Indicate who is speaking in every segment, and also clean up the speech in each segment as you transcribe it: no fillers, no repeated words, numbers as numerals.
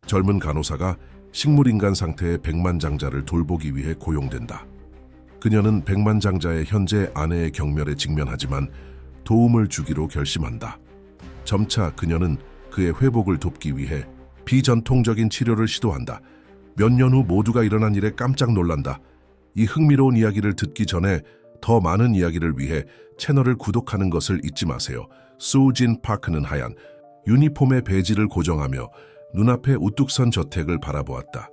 Speaker 1: 젊은 간호사가 식물인간 상태의 백만장자를 돌보기 위해 고용된다. 그녀는 백만장자의 현재 아내의 경멸에 직면하지만 도움을 주기로 결심한다. 점차 그녀는 그의 회복을 돕기 위해 비전통적인 치료를 시도한다. 몇 년 후 모두가 일어난 일에 깜짝 놀란다. 이 흥미로운 이야기를 듣기 전에 더 많은 이야기를 위해 채널을 구독하는 것을 잊지 마세요. 수진 파크는 하얀 유니폼의 배지를 고정하며 눈앞의 우뚝 선 저택을 바라보았다.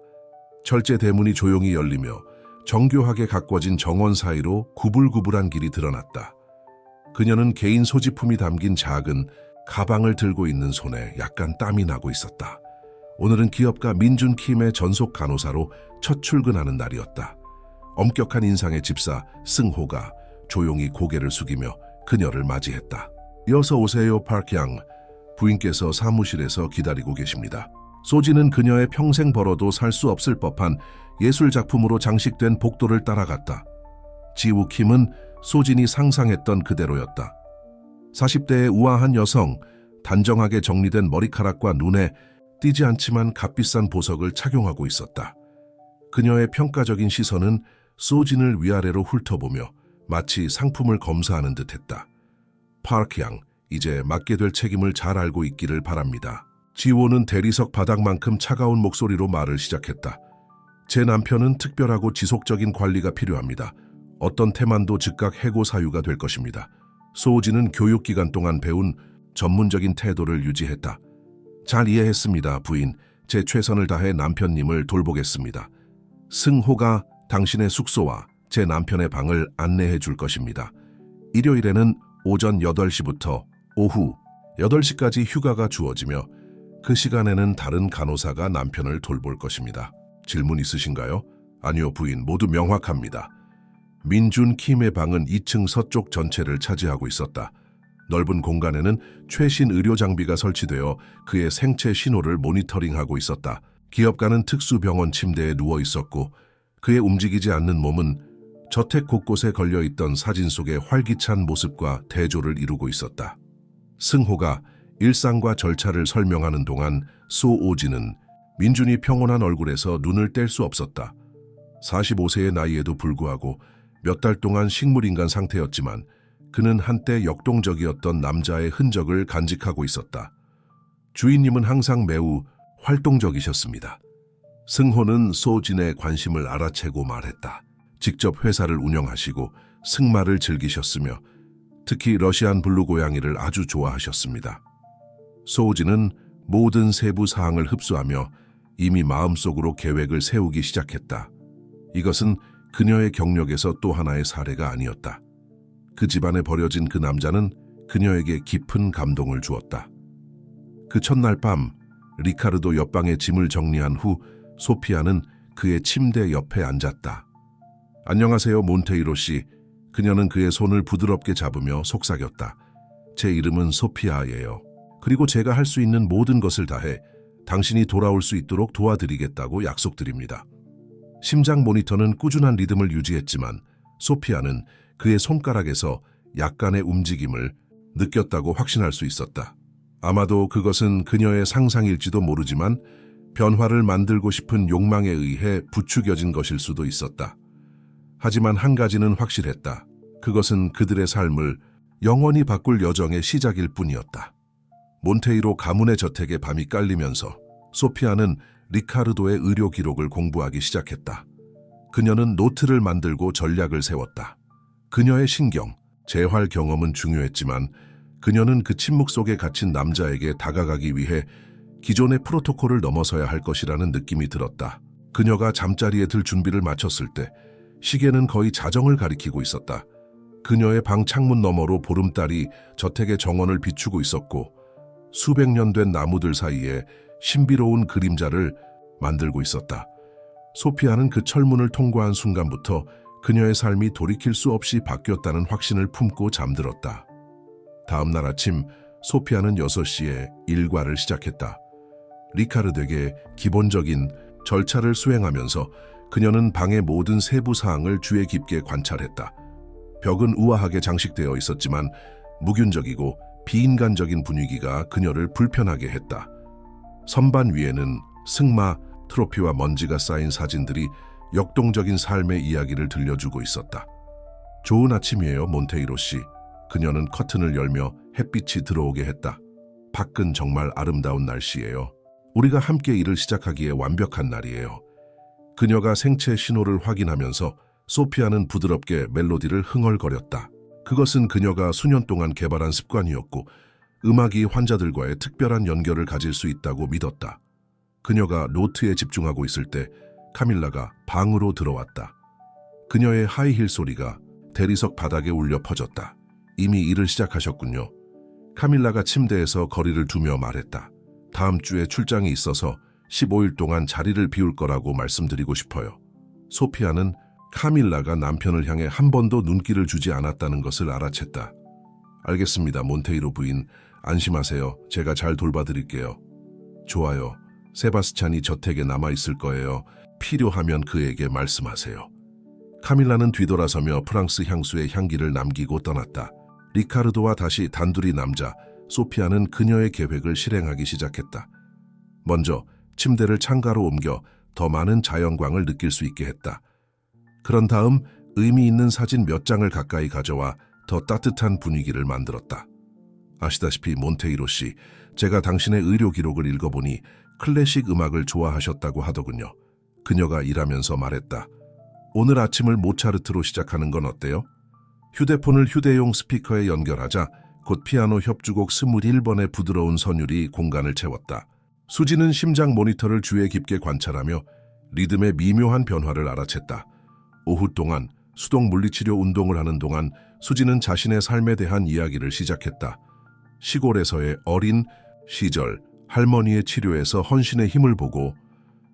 Speaker 1: 철제 대문이 조용히 열리며 정교하게 가꿔진 정원 사이로 구불구불한 길이 드러났다. 그녀는 개인 소지품이 담긴 작은 가방을 들고 있는 손에 약간 땀이 나고 있었다. 오늘은 기업가 민준 킴의 전속 간호사로 첫 출근하는 날이었다. 엄격한 인상의 집사 승호가 조용히 고개를 숙이며 그녀를 맞이했다. 이어서 오세요, 파크양. 부인께서 사무실에서 기다리고 계십니다. 소진은 그녀의 평생 벌어도 살 수 없을 법한 예술작품으로 장식된 복도를 따라갔다. 지우 킴은 소진이 상상했던 그대로였다. 40대의 우아한 여성, 단정하게 정리된 머리카락과 눈에 띄지 않지만 값비싼 보석을 착용하고 있었다. 그녀의 평가적인 시선은 소진을 위아래로 훑어보며 마치 상품을 검사하는 듯했다. 파크양, 이제 맡게 될 책임을 잘 알고 있기를 바랍니다. 지호는 대리석 바닥만큼 차가운 목소리로 말을 시작했다. 제 남편은 특별하고 지속적인 관리가 필요합니다. 어떤 태만도 즉각 해고 사유가 될 것입니다. 소진은 교육기간 동안 배운 전문적인 태도를 유지했다. 잘 이해했습니다, 부인. 제 최선을 다해 남편님을 돌보겠습니다. 승호가 당신의 숙소와 제 남편의 방을 안내해 줄 것입니다. 일요일에는 오전 8시부터 오후 8시까지 휴가가 주어지며 그 시간에는 다른 간호사가 남편을 돌볼 것입니다. 질문 있으신가요? 아니요, 부인. 모두 명확합니다. 민준 킴의 방은 2층 서쪽 전체를 차지하고 있었다. 넓은 공간에는 최신 의료 장비가 설치되어 그의 생체 신호를 모니터링하고 있었다. 기업가는 특수병원 침대에 누워 있었고 그의 움직이지 않는 몸은 저택 곳곳에 걸려있던 사진 속의 활기찬 모습과 대조를 이루고 있었다. 승호가 일상과 절차를 설명하는 동안 소오진은 민준이 평온한 얼굴에서 눈을 뗄 수 없었다. 45세의 나이에도 불구하고 몇 달 동안 식물인간 상태였지만 그는 한때 역동적이었던 남자의 흔적을 간직하고 있었다. 주인님은 항상 매우 활동적이셨습니다. 승호는 소진의 관심을 알아채고 말했다. 직접 회사를 운영하시고 승마를 즐기셨으며 특히 러시안 블루 고양이를 아주 좋아하셨습니다. 소진은 모든 세부 사항을 흡수하며 이미 마음속으로 계획을 세우기 시작했다. 이것은 그녀의 경력에서 또 하나의 사례가 아니었다. 그 집안에 버려진 그 남자는 그녀에게 깊은 감동을 주었다. 그 첫날 밤 리카르도 옆방의 짐을 정리한 후 소피아는 그의 침대 옆에 앉았다. 안녕하세요, 몬테이로 씨. 그녀는 그의 손을 부드럽게 잡으며 속삭였다. 제 이름은 소피아예요. 그리고 제가 할 수 있는 모든 것을 다해 당신이 돌아올 수 있도록 도와드리겠다고 약속드립니다. 심장 모니터는 꾸준한 리듬을 유지했지만 소피아는 그의 손가락에서 약간의 움직임을 느꼈다고 확신할 수 있었다. 아마도 그것은 그녀의 상상일지도 모르지만 변화를 만들고 싶은 욕망에 의해 부추겨진 것일 수도 있었다. 하지만 한 가지는 확실했다. 그것은 그들의 삶을 영원히 바꿀 여정의 시작일 뿐이었다. 몬테이로 가문의 저택에 밤이 깔리면서 소피아는 리카르도의 의료 기록을 공부하기 시작했다. 그녀는 노트를 만들고 전략을 세웠다. 그녀의 신경, 재활 경험은 중요했지만 그녀는 그 침묵 속에 갇힌 남자에게 다가가기 위해 기존의 프로토콜을 넘어서야 할 것이라는 느낌이 들었다. 그녀가 잠자리에 들 준비를 마쳤을 때 시계는 거의 자정을 가리키고 있었다. 그녀의 방 창문 너머로 보름달이 저택의 정원을 비추고 있었고 수백 년 된 나무들 사이에 신비로운 그림자를 만들고 있었다. 소피아는 그 철문을 통과한 순간부터 그녀의 삶이 돌이킬 수 없이 바뀌었다는 확신을 품고 잠들었다. 다음 날 아침 소피아는 6시에 일과를 시작했다. 리카르드에게 기본적인 절차를 수행하면서 그녀는 방의 모든 세부 사항을 주의 깊게 관찰했다. 벽은 우아하게 장식되어 있었지만 무균적이고 비인간적인 분위기가 그녀를 불편하게 했다. 선반 위에는 승마, 트로피와 먼지가 쌓인 사진들이 역동적인 삶의 이야기를 들려주고 있었다. 좋은 아침이에요, 몬테이로 씨. 그녀는 커튼을 열며 햇빛이 들어오게 했다. 밖은 정말 아름다운 날씨예요. 우리가 함께 일을 시작하기에 완벽한 날이에요. 그녀가 생체 신호를 확인하면서 소피아는 부드럽게 멜로디를 흥얼거렸다. 그것은 그녀가 수년 동안 개발한 습관이었고 음악이 환자들과의 특별한 연결을 가질 수 있다고 믿었다. 그녀가 노트에 집중하고 있을 때 카밀라가 방으로 들어왔다. 그녀의 하이힐 소리가 대리석 바닥에 울려 퍼졌다. 이미 일을 시작하셨군요. 카밀라가 침대에서 거리를 두며 말했다. 다음 주에 출장이 있어서 15일 동안 자리를 비울 거라고 말씀드리고 싶어요. 소피아는 카밀라가 남편을 향해 한 번도 눈길을 주지 않았다는 것을 알아챘다. 알겠습니다, 몬테이로 부인. 안심하세요. 제가 잘 돌봐드릴게요. 좋아요. 세바스찬이 저택에 남아있을 거예요. 필요하면 그에게 말씀하세요. 카밀라는 뒤돌아서며 프랑스 향수의 향기를 남기고 떠났다. 리카르도와 다시 단둘이 남자 소피아는 그녀의 계획을 실행하기 시작했다. 먼저 침대를 창가로 옮겨 더 많은 자연광을 느낄 수 있게 했다. 그런 다음 의미 있는 사진 몇 장을 가까이 가져와 더 따뜻한 분위기를 만들었다. 아시다시피 몬테이로 씨, 제가 당신의 의료 기록을 읽어보니 클래식 음악을 좋아하셨다고 하더군요. 그녀가 일하면서 말했다. 오늘 아침을 모차르트로 시작하는 건 어때요? 휴대폰을 휴대용 스피커에 연결하자 곧 피아노 협주곡 21번의 부드러운 선율이 공간을 채웠다. 수지는 심장 모니터를 주의 깊게 관찰하며 리듬의 미묘한 변화를 알아챘다. 오후 동안 수동 물리치료 운동을 하는 동안 수지는 자신의 삶에 대한 이야기를 시작했다. 시골에서의 어린 시절, 할머니의 치료에서 헌신의 힘을 보고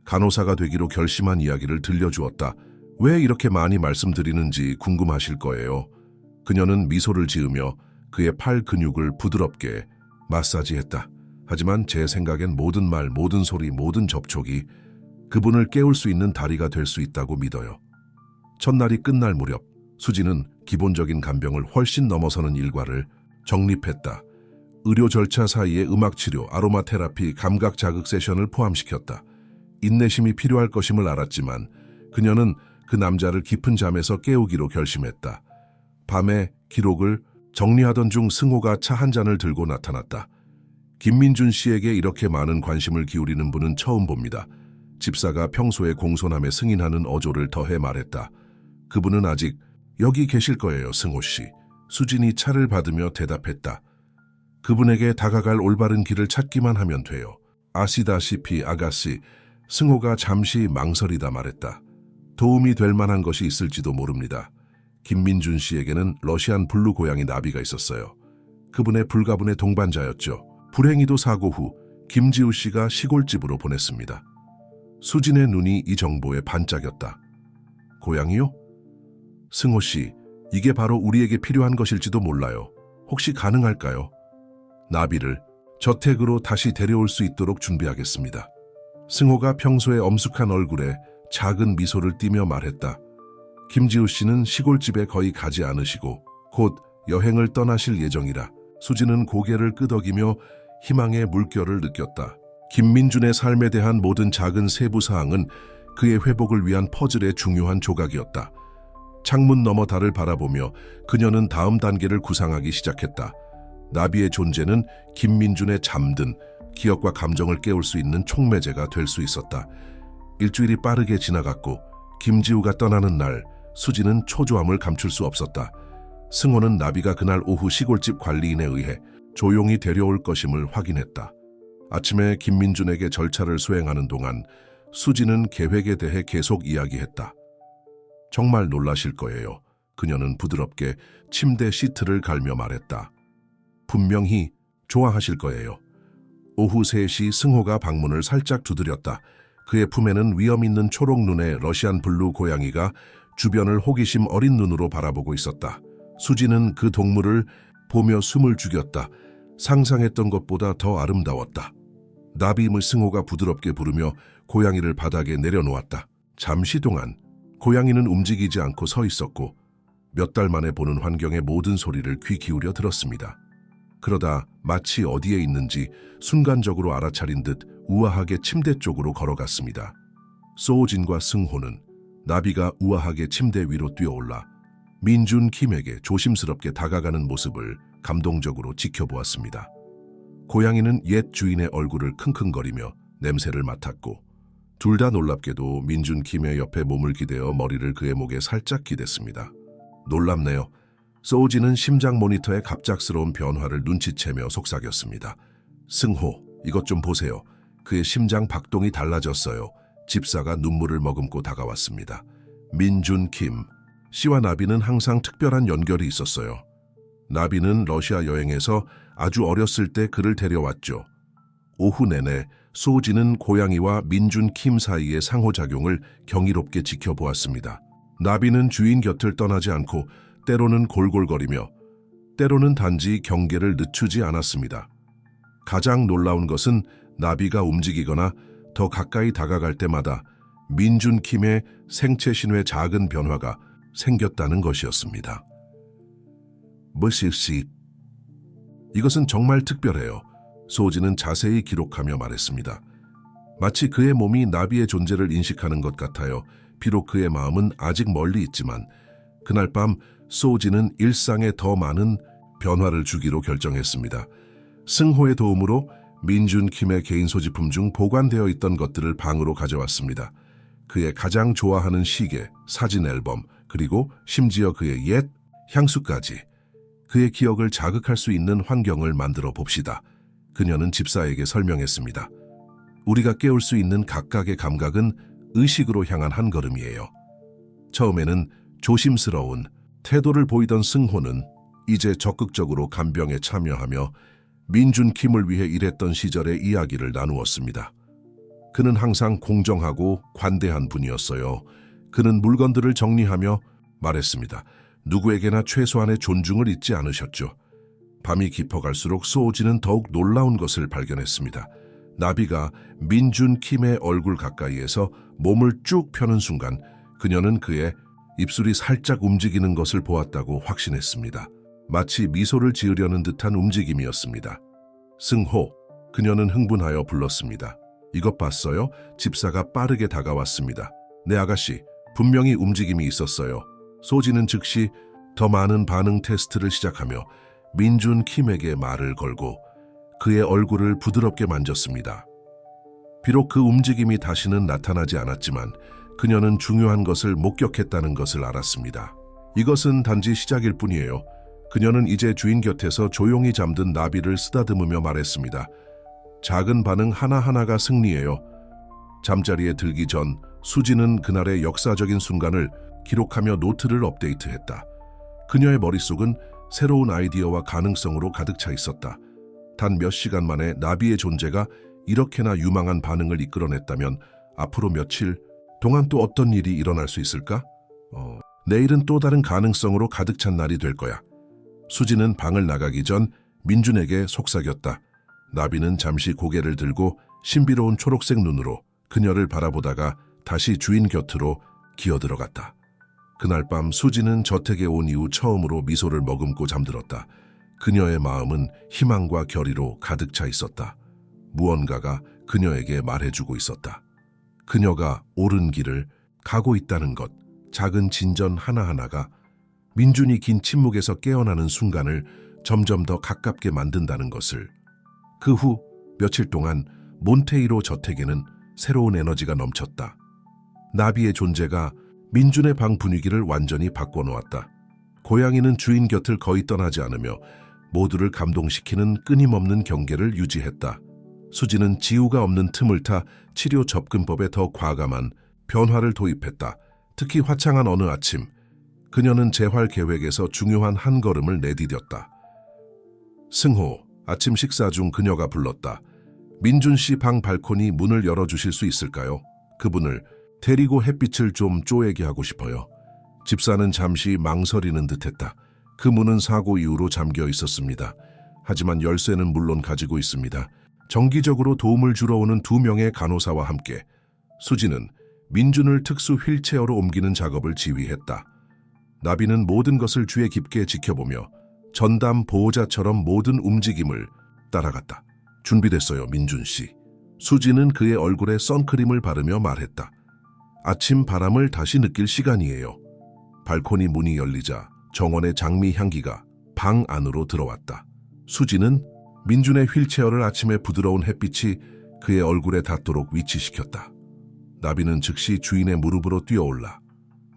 Speaker 1: 간호사가 되기로 결심한 이야기를 들려주었다. 왜 이렇게 많이 말씀드리는지 궁금하실 거예요. 그녀는 미소를 지으며 그의 팔 근육을 부드럽게 마사지했다. 하지만 제 생각엔 모든 말, 모든 소리, 모든 접촉이 그분을 깨울 수 있는 다리가 될 수 있다고 믿어요. 첫날이 끝날 무렵 수지는 기본적인 간병을 훨씬 넘어서는 일과를 정립했다. 의료 절차 사이에 음악치료, 아로마 테라피, 감각 자극 세션을 포함시켰다. 인내심이 필요할 것임을 알았지만 그녀는 그 남자를 깊은 잠에서 깨우기로 결심했다. 밤에 기록을 정리하던 중 승호가 차 한 잔을 들고 나타났다. 김민준 씨에게 이렇게 많은 관심을 기울이는 분은 처음 봅니다. 집사가 평소에 공손함에 승인하는 어조를 더해 말했다. 그분은 아직 여기 계실 거예요, 승호 씨. 수진이 차를 받으며 대답했다. 그분에게 다가갈 올바른 길을 찾기만 하면 돼요. 아시다시피 아가씨, 승호가 잠시 망설이다 말했다. 도움이 될 만한 것이 있을지도 모릅니다. 김민준 씨에게는 러시안 블루 고양이 나비가 있었어요. 그분의 불가분의 동반자였죠. 불행히도 사고 후 김지우 씨가 시골집으로 보냈습니다. 수진의 눈이 이 정보에 반짝였다. 고양이요? 승호 씨, 이게 바로 우리에게 필요한 것일지도 몰라요. 혹시 가능할까요? 나비를 저택으로 다시 데려올 수 있도록 준비하겠습니다. 승호가 평소에 엄숙한 얼굴에 작은 미소를 띠며 말했다. 김지우 씨는 시골집에 거의 가지 않으시고 곧 여행을 떠나실 예정이라. 수지는 고개를 끄덕이며 희망의 물결을 느꼈다. 김민준의 삶에 대한 모든 작은 세부 사항은 그의 회복을 위한 퍼즐의 중요한 조각이었다. 창문 너머 달을 바라보며 그녀는 다음 단계를 구상하기 시작했다. 나비의 존재는 김민준의 잠든 기억과 감정을 깨울 수 있는 촉매제가 될 수 있었다. 일주일이 빠르게 지나갔고 김지우가 떠나는 날 수지는 초조함을 감출 수 없었다. 승호는 나비가 그날 오후 시골집 관리인에 의해 조용히 데려올 것임을 확인했다. 아침에 김민준에게 절차를 수행하는 동안 수지는 계획에 대해 계속 이야기했다. 정말 놀라실 거예요. 그녀는 부드럽게 침대 시트를 갈며 말했다. 분명히 좋아하실 거예요. 오후 3시 승호가 방문을 살짝 두드렸다. 그의 품에는 위험 있는 초록 눈의 러시안 블루 고양이가 주변을 호기심 어린 눈으로 바라보고 있었다. 수지는 그 동물을 보며 숨을 죽였다. 상상했던 것보다 더 아름다웠다. 나비임을 승호가 부드럽게 부르며 고양이를 바닥에 내려놓았다. 잠시 동안 고양이는 움직이지 않고 서 있었고 몇 달 만에 보는 환경의 모든 소리를 귀 기울여 들었습니다. 그러다 마치 어디에 있는지 순간적으로 알아차린 듯 우아하게 침대 쪽으로 걸어갔습니다. 소호진과 승호는 나비가 우아하게 침대 위로 뛰어올라 민준 킴에게 조심스럽게 다가가는 모습을 감동적으로 지켜보았습니다. 고양이는 옛 주인의 얼굴을 킁킁거리며 냄새를 맡았고 둘 다 놀랍게도 민준 킴의 옆에 몸을 기대어 머리를 그의 목에 살짝 기댔습니다. 놀랍네요. 소우진은 심장 모니터의 갑작스러운 변화를 눈치채며 속삭였습니다. 승호, 이것 좀 보세요. 그의 심장 박동이 달라졌어요. 집사가 눈물을 머금고 다가왔습니다. 민준 킴 씨와 나비는 항상 특별한 연결이 있었어요. 나비는 러시아 여행에서 아주 어렸을 때 그를 데려왔죠. 오후 내내 소우진은 고양이와 민준 킴 사이의 상호작용을 경이롭게 지켜보았습니다. 나비는 주인 곁을 떠나지 않고 때로는 골골거리며 때로는 단지 경계를 늦추지 않았습니다. 가장 놀라운 것은 나비가 움직이거나 더 가까이 다가갈 때마다 민준 킴의 생체 신호에 작은 변화가 생겼다는 것이었습니다. 뭐시시? 이것은 정말 특별해요. 소우진은 자세히 기록하며 말했습니다. 마치 그의 몸이 나비의 존재를 인식하는 것 같아요. 비록 그의 마음은 아직 멀리 있지만 그날 밤 소우진은 일상에 더 많은 변화를 주기로 결정했습니다. 승호의 도움으로 민준 킴의 개인 소지품 중 보관되어 있던 것들을 방으로 가져왔습니다. 그의 가장 좋아하는 시계, 사진 앨범, 그리고 심지어 그의 옛 향수까지. 그의 기억을 자극할 수 있는 환경을 만들어 봅시다. 그녀는 집사에게 설명했습니다. 우리가 깨울 수 있는 각각의 감각은 의식으로 향한 한 걸음이에요. 처음에는 조심스러운 태도를 보이던 승호는 이제 적극적으로 간병에 참여하며 민준 킴을 위해 일했던 시절의 이야기를 나누었습니다. 그는 항상 공정하고 관대한 분이었어요. 그는 물건들을 정리하며 말했습니다. 누구에게나 최소한의 존중을 잊지 않으셨죠. 밤이 깊어갈수록 소우진은 더욱 놀라운 것을 발견했습니다. 나비가 민준 킴의 얼굴 가까이에서 몸을 쭉 펴는 순간 그녀는 그의 입술이 살짝 움직이는 것을 보았다고 확신했습니다. 마치 미소를 지으려는 듯한 움직임이었습니다. 승호, 그녀는 흥분하여 불렀습니다. 이것 봤어요? 집사가 빠르게 다가왔습니다. 네 아가씨, 분명히 움직임이 있었어요. 소지는 즉시 더 많은 반응 테스트를 시작하며 민준 킴에게 말을 걸고 그의 얼굴을 부드럽게 만졌습니다. 비록 그 움직임이 다시는 나타나지 않았지만 그녀는 중요한 것을 목격했다는 것을 알았습니다. 이것은 단지 시작일 뿐이에요. 그녀는 이제 주인 곁에서 조용히 잠든 나비를 쓰다듬으며 말했습니다. 작은 반응 하나하나가 승리예요. 잠자리에 들기 전 수지는 그날의 역사적인 순간을 기록하며 노트를 업데이트했다. 그녀의 머릿속은 새로운 아이디어와 가능성으로 가득 차 있었다. 단 몇 시간 만에 나비의 존재가 이렇게나 유망한 반응을 이끌어냈다면 앞으로 며칠 동안 또 어떤 일이 일어날 수 있을까? 내일은 또 다른 가능성으로 가득 찬 날이 될 거야. 수지는 방을 나가기 전 민준에게 속삭였다. 나비는 잠시 고개를 들고 신비로운 초록색 눈으로 그녀를 바라보다가 다시 주인 곁으로 기어들어갔다. 그날 밤 수지는 저택에 온 이후 처음으로 미소를 머금고 잠들었다. 그녀의 마음은 희망과 결의로 가득 차 있었다. 무언가가 그녀에게 말해주고 있었다. 그녀가 옳은 길을 가고 있다는 것, 작은 진전 하나하나가 민준이 긴 침묵에서 깨어나는 순간을 점점 더 가깝게 만든다는 것을. 그 후 며칠 동안 몬테이로 저택에는 새로운 에너지가 넘쳤다. 나비의 존재가 민준의 방 분위기를 완전히 바꿔놓았다. 고양이는 주인 곁을 거의 떠나지 않으며 모두를 감동시키는 끊임없는 경계를 유지했다. 수지는 지우가 없는 틈을 타 치료 접근법에 더 과감한 변화를 도입했다. 특히 화창한 어느 아침, 그녀는 재활 계획에서 중요한 한 걸음을 내디뎠다. 승호, 아침 식사 중 그녀가 불렀다. 민준 씨 방 발코니 문을 열어주실 수 있을까요? 그분을 데리고 햇빛을 좀 쪼개게 하고 싶어요. 집사는 잠시 망설이는 듯했다. 그 문은 사고 이후로 잠겨 있었습니다. 하지만 열쇠는 물론 가지고 있습니다. 정기적으로 도움을 주러 오는 2명의 간호사와 함께 수지는 민준을 특수 휠체어로 옮기는 작업을 지휘했다. 나비는 모든 것을 주의 깊게 지켜보며 전담 보호자처럼 모든 움직임을 따라갔다. 준비됐어요, 민준 씨. 수지는 그의 얼굴에 선크림을 바르며 말했다. 아침 바람을 다시 느낄 시간이에요. 발코니 문이 열리자 정원의 장미 향기가 방 안으로 들어왔다. 수지는 민준의 휠체어를 아침에 부드러운 햇빛이 그의 얼굴에 닿도록 위치시켰다. 나비는 즉시 주인의 무릎으로 뛰어올라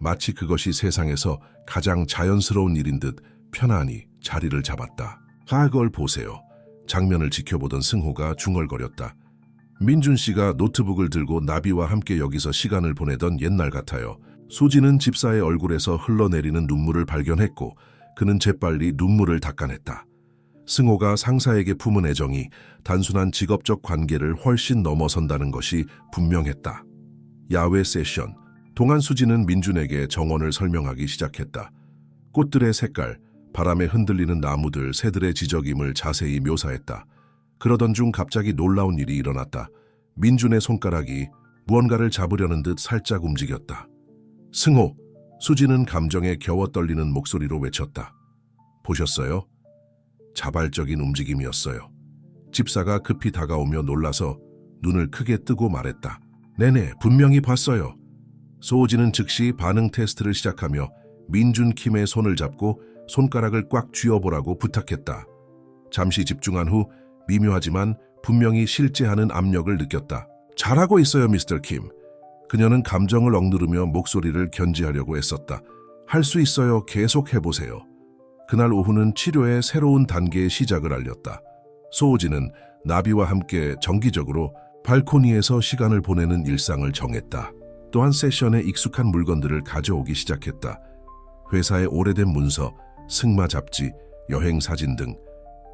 Speaker 1: 마치 그것이 세상에서 가장 자연스러운 일인 듯 편안히 자리를 잡았다. 그걸 보세요. 장면을 지켜보던 승호가 중얼거렸다. 민준 씨가 노트북을 들고 나비와 함께 여기서 시간을 보내던 옛날 같아요. 수지는 집사의 얼굴에서 흘러내리는 눈물을 발견했고 그는 재빨리 눈물을 닦아냈다. 승호가 상사에게 품은 애정이 단순한 직업적 관계를 훨씬 넘어선다는 것이 분명했다. 야외 세션. 동안 수지는 민준에게 정원을 설명하기 시작했다. 꽃들의 색깔, 바람에 흔들리는 나무들, 새들의 지저귐을 자세히 묘사했다. 그러던 중 갑자기 놀라운 일이 일어났다. 민준의 손가락이 무언가를 잡으려는 듯 살짝 움직였다. 승호! 수지는 감정에 겨워 떨리는 목소리로 외쳤다. 보셨어요? 자발적인 움직임이었어요. 집사가 급히 다가오며 놀라서 눈을 크게 뜨고 말했다. 네네, 분명히 봤어요. 소호지는 즉시 반응 테스트를 시작하며 민준 킴의 손을 잡고 손가락을 꽉 쥐어보라고 부탁했다. 잠시 집중한 후 미묘하지만 분명히 실제하는 압력을 느꼈다. 잘하고 있어요, 미스터 킴. 그녀는 감정을 억누르며 목소리를 견지하려고 애썼다. 할 수 있어요. 계속 해보세요. 그날 오후는 치료의 새로운 단계의 시작을 알렸다. 소호지는 나비와 함께 정기적으로 발코니에서 시간을 보내는 일상을 정했다. 또한 세션에 익숙한 물건들을 가져오기 시작했다. 회사의 오래된 문서, 승마 잡지, 여행 사진 등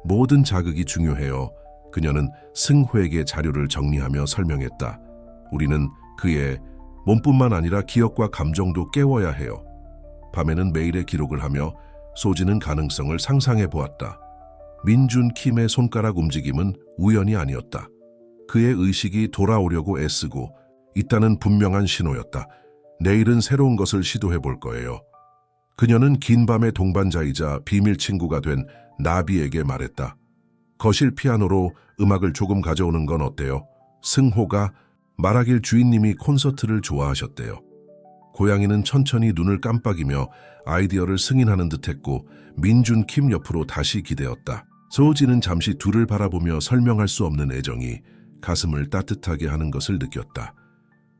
Speaker 1: 모든 자극이 중요해요. 그녀는 승호에게 자료를 정리하며 설명했다. 우리는 그의 몸뿐만 아니라 기억과 감정도 깨워야 해요. 밤에는 매일의 기록을 하며 소지는 가능성을 상상해 보았다. 민준 킴의 손가락 움직임은 우연이 아니었다. 그의 의식이 돌아오려고 애쓰고 있다는 분명한 신호였다. 내일은 새로운 것을 시도해 볼 거예요. 그녀는 긴 밤의 동반자이자 비밀 친구가 된 나비에게 말했다. 거실 피아노로 음악을 조금 가져오는 건 어때요? 승호가 말하길 주인님이 콘서트를 좋아하셨대요. 고양이는 천천히 눈을 깜빡이며 아이디어를 승인하는 듯했고 민준 킴 옆으로 다시 기대었다. 소지는 잠시 둘을 바라보며 설명할 수 없는 애정이 가슴을 따뜻하게 하는 것을 느꼈다.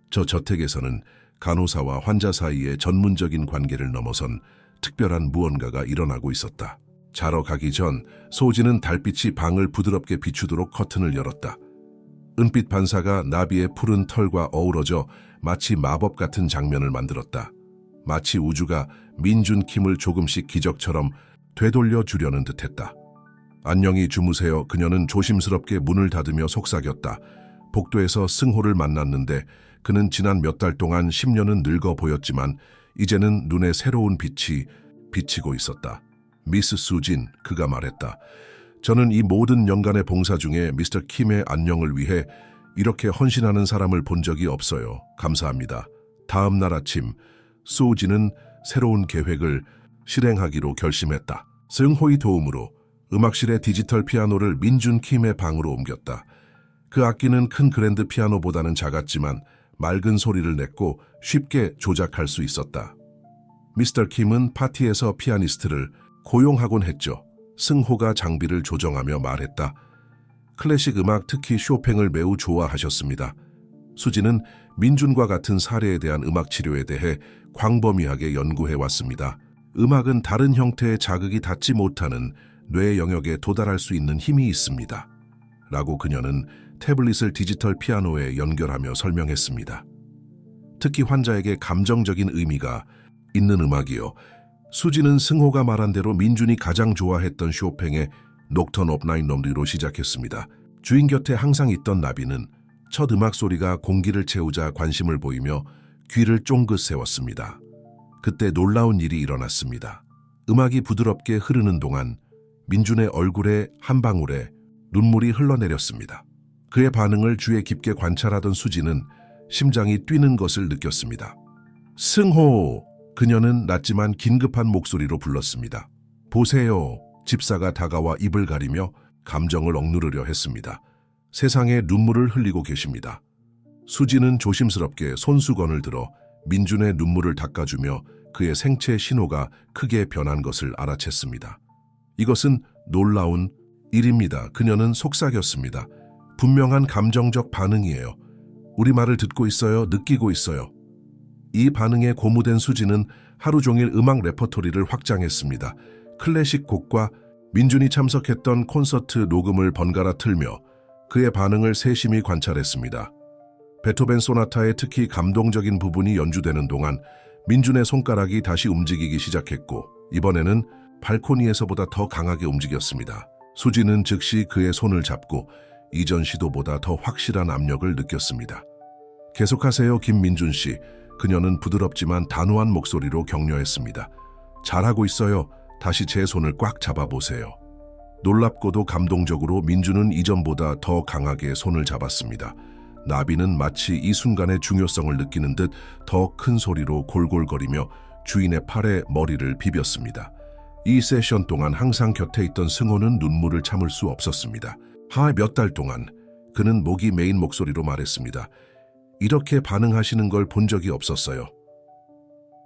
Speaker 1: 저 저택에서는 간호사와 환자 사이의 전문적인 관계를 넘어선 특별한 무언가가 일어나고 있었다. 자러 가기 전 소지는 달빛이 방을 부드럽게 비추도록 커튼을 열었다. 은빛 반사가 나비의 푸른 털과 어우러져 마치 마법 같은 장면을 만들었다. 마치 우주가 민준 킴을 조금씩 기적처럼 되돌려 주려는 듯했다. 안녕히 주무세요. 그녀는 조심스럽게 문을 닫으며 속삭였다. 복도에서 승호를 만났는데 그는 지난 몇 달 동안 10년은 늙어 보였지만 이제는 눈에 새로운 빛이 비치고 있었다. 미스 수진, 그가 말했다. 저는 이 모든 연간의 봉사 중에 미스터 킴의 안녕을 위해 이렇게 헌신하는 사람을 본 적이 없어요. 감사합니다. 다음 날 아침, 수지는 새로운 계획을 실행하기로 결심했다. 승호의 도움으로 음악실의 디지털 피아노를 민준 킴의 방으로 옮겼다. 그 악기는 큰 그랜드 피아노보다는 작았지만 맑은 소리를 냈고 쉽게 조작할 수 있었다. 미스터 킴은 파티에서 피아니스트를 고용하곤 했죠. 승호가 장비를 조정하며 말했다. 클래식 음악, 특히 쇼팽을 매우 좋아하셨습니다. 수지는 민준과 같은 사례에 대한 음악 치료에 대해 광범위하게 연구해왔습니다. 음악은 다른 형태의 자극이 닿지 못하는 뇌 영역에 도달할 수 있는 힘이 있습니다. 라고 그녀는 태블릿을 디지털 피아노에 연결하며 설명했습니다. 특히 환자에게 감정적인 의미가 있는 음악이요. 수지는 승호가 말한 대로 민준이 가장 좋아했던 쇼팽의 녹턴 옵 나인 럼리로 시작했습니다. 주인 곁에 항상 있던 나비는 첫 음악 소리가 공기를 채우자 관심을 보이며 귀를 쫑긋 세웠습니다. 그때 놀라운 일이 일어났습니다. 음악이 부드럽게 흐르는 동안 민준의 얼굴에 한 방울에 눈물이 흘러내렸습니다. 그의 반응을 주의 깊게 관찰하던 수지는 심장이 뛰는 것을 느꼈습니다. 승호! 그녀는 낮지만 긴급한 목소리로 불렀습니다. 보세요. 집사가 다가와 입을 가리며 감정을 억누르려 했습니다. 세상에 눈물을 흘리고 계십니다. 수지는 조심스럽게 손수건을 들어 민준의 눈물을 닦아주며 그의 생체 신호가 크게 변한 것을 알아챘습니다. 이것은 놀라운 일입니다. 그녀는 속삭였습니다. 분명한 감정적 반응이에요. 우리 말을 듣고 있어요. 느끼고 있어요. 이 반응에 고무된 수지는 하루 종일 음악 레퍼토리를 확장했습니다. 클래식 곡과 민준이 참석했던 콘서트 녹음을 번갈아 틀며 그의 반응을 세심히 관찰했습니다. 베토벤 소나타의 특히 감동적인 부분이 연주되는 동안 민준의 손가락이 다시 움직이기 시작했고 이번에는 발코니에서보다 더 강하게 움직였습니다. 수지는 즉시 그의 손을 잡고 이전 시도보다 더 확실한 압력을 느꼈습니다. 계속하세요, 김민준 씨. 그녀는 부드럽지만 단호한 목소리로 격려했습니다. 잘하고 있어요. 다시 제 손을 꽉 잡아보세요. 놀랍고도 감동적으로 민준은 이전보다 더 강하게 손을 잡았습니다. 나비는 마치 이 순간의 중요성을 느끼는 듯 더 큰 소리로 골골거리며 주인의 팔에 머리를 비볐습니다. 이 세션 동안 항상 곁에 있던 승호는 눈물을 참을 수 없었습니다. 몇 달 동안 그는 목이 메인 목소리로 말했습니다. 이렇게 반응하시는 걸 본 적이 없었어요.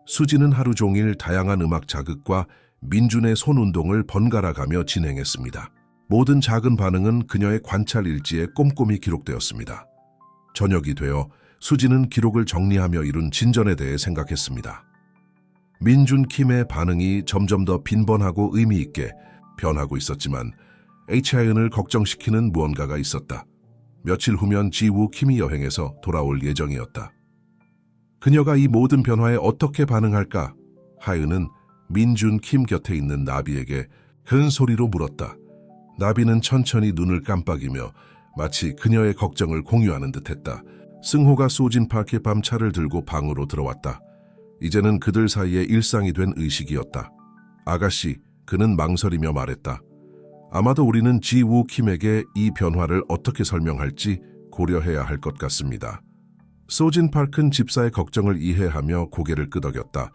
Speaker 1: 수지는 하루 종일 다양한 음악 자극과 민준의 손 운동을 번갈아 가며 진행했습니다. 모든 작은 반응은 그녀의 관찰 일지에 꼼꼼히 기록되었습니다. 저녁이 되어 수지는 기록을 정리하며 이룬 진전에 대해 생각했습니다. 민준 킴의 반응이 점점 더 빈번하고 의미 있게 변하고 있었지만 HI은을 걱정시키는 무언가가 있었다. 며칠 후면 지우 킴이 여행에서 돌아올 예정이었다. 그녀가 이 모든 변화에 어떻게 반응할까? 하은은 민준 킴 곁에 있는 나비에게 큰 소리로 물었다. 나비는 천천히 눈을 깜빡이며 마치 그녀의 걱정을 공유하는 듯했다. 승호가 소진파크의 밤 차를 들고 방으로 들어왔다. 이제는 그들 사이에 일상이 된 의식이었다. 아가씨, 그는 망설이며 말했다. 아마도 우리는 지우 킴에게 이 변화를 어떻게 설명할지 고려해야 할 것 같습니다. 소진파크는 집사의 걱정을 이해하며 고개를 끄덕였다.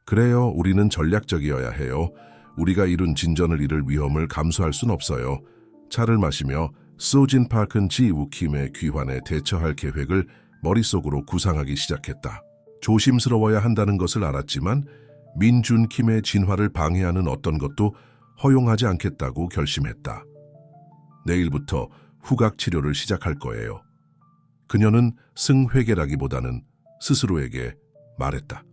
Speaker 1: 그래요, 우리는 전략적이어야 해요. 우리가 이룬 진전을 잃을 위험을 감수할 순 없어요. 차를 마시며 소진파크는 지우 킴의 귀환에 대처할 계획을 머릿속으로 구상하기 시작했다. 조심스러워야 한다는 것을 알았지만 민준 킴의 진화를 방해하는 어떤 것도 허용하지 않겠다고 결심했다. 내일부터 후각 치료를 시작할 거예요. 그녀는 승회계라기보다는 스스로에게 말했다.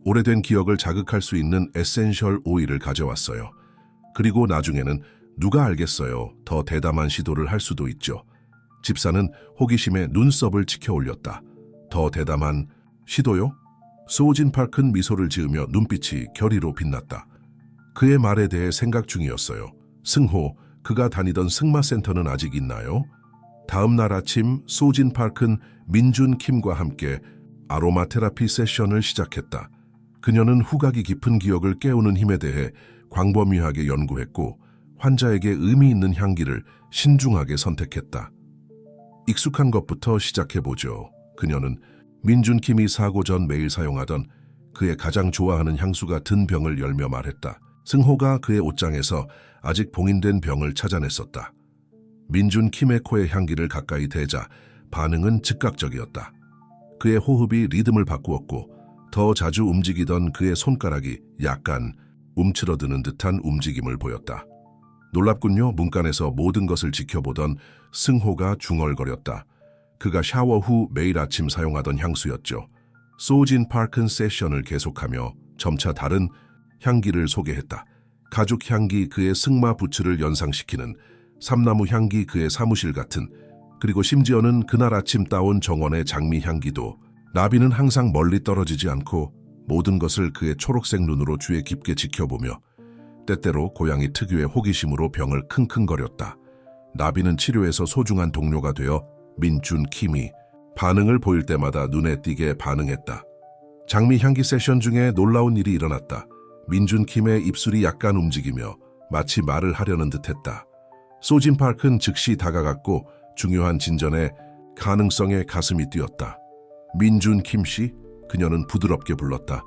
Speaker 1: 오래된 기억을 자극할 수 있는 에센셜 오일을 가져왔어요. 그리고 나중에는 누가 알겠어요. 더 대담한 시도를 할 수도 있죠. 집사는 호기심에 눈썹을 치켜 올렸다. 더 대담한 시도요? 소진파크는 미소를 지으며 눈빛이 결의로 빛났다. 그의 말에 대해 생각 중이었어요. 승호, 그가 다니던 승마센터는 아직 있나요? 다음 날 아침 소진파크는 민준 킴과 함께 아로마 테라피 세션을 시작했다. 그녀는 후각이 깊은 기억을 깨우는 힘에 대해 광범위하게 연구했고 환자에게 의미 있는 향기를 신중하게 선택했다. 익숙한 것부터 시작해보죠. 그녀는 민준 킴이 사고 전 매일 사용하던 그의 가장 좋아하는 향수가 든 병을 열며 말했다. 승호가 그의 옷장에서 아직 봉인된 병을 찾아냈었다. 민준 킴의 코에 향기를 가까이 대자 반응은 즉각적이었다. 그의 호흡이 리듬을 바꾸었고 더 자주 움직이던 그의 손가락이 약간 움츠러드는 듯한 움직임을 보였다. 놀랍군요. 문간에서 모든 것을 지켜보던 승호가 중얼거렸다. 그가 샤워 후 매일 아침 사용하던 향수였죠. 소진파크는 세션을 계속하며 점차 다른 향기를 소개했다. 가죽 향기 그의 승마 부츠를 연상시키는, 삼나무 향기 그의 사무실 같은, 그리고 심지어는 그날 아침 따온 정원의 장미 향기도. 나비는 항상 멀리 떨어지지 않고 모든 것을 그의 초록색 눈으로 주의 깊게 지켜보며 때때로 고양이 특유의 호기심으로 병을 킁킁거렸다. 나비는 치료에서 소중한 동료가 되어 민준 킴이 반응을 보일 때마다 눈에 띄게 반응했다. 장미 향기 세션 중에 놀라운 일이 일어났다. 민준 킴의 입술이 약간 움직이며 마치 말을 하려는 듯했다. 소진파크는 즉시 다가갔고 중요한 진전의 가능성에 가슴이 뛰었다. 민준 킴 씨? 그녀는 부드럽게 불렀다.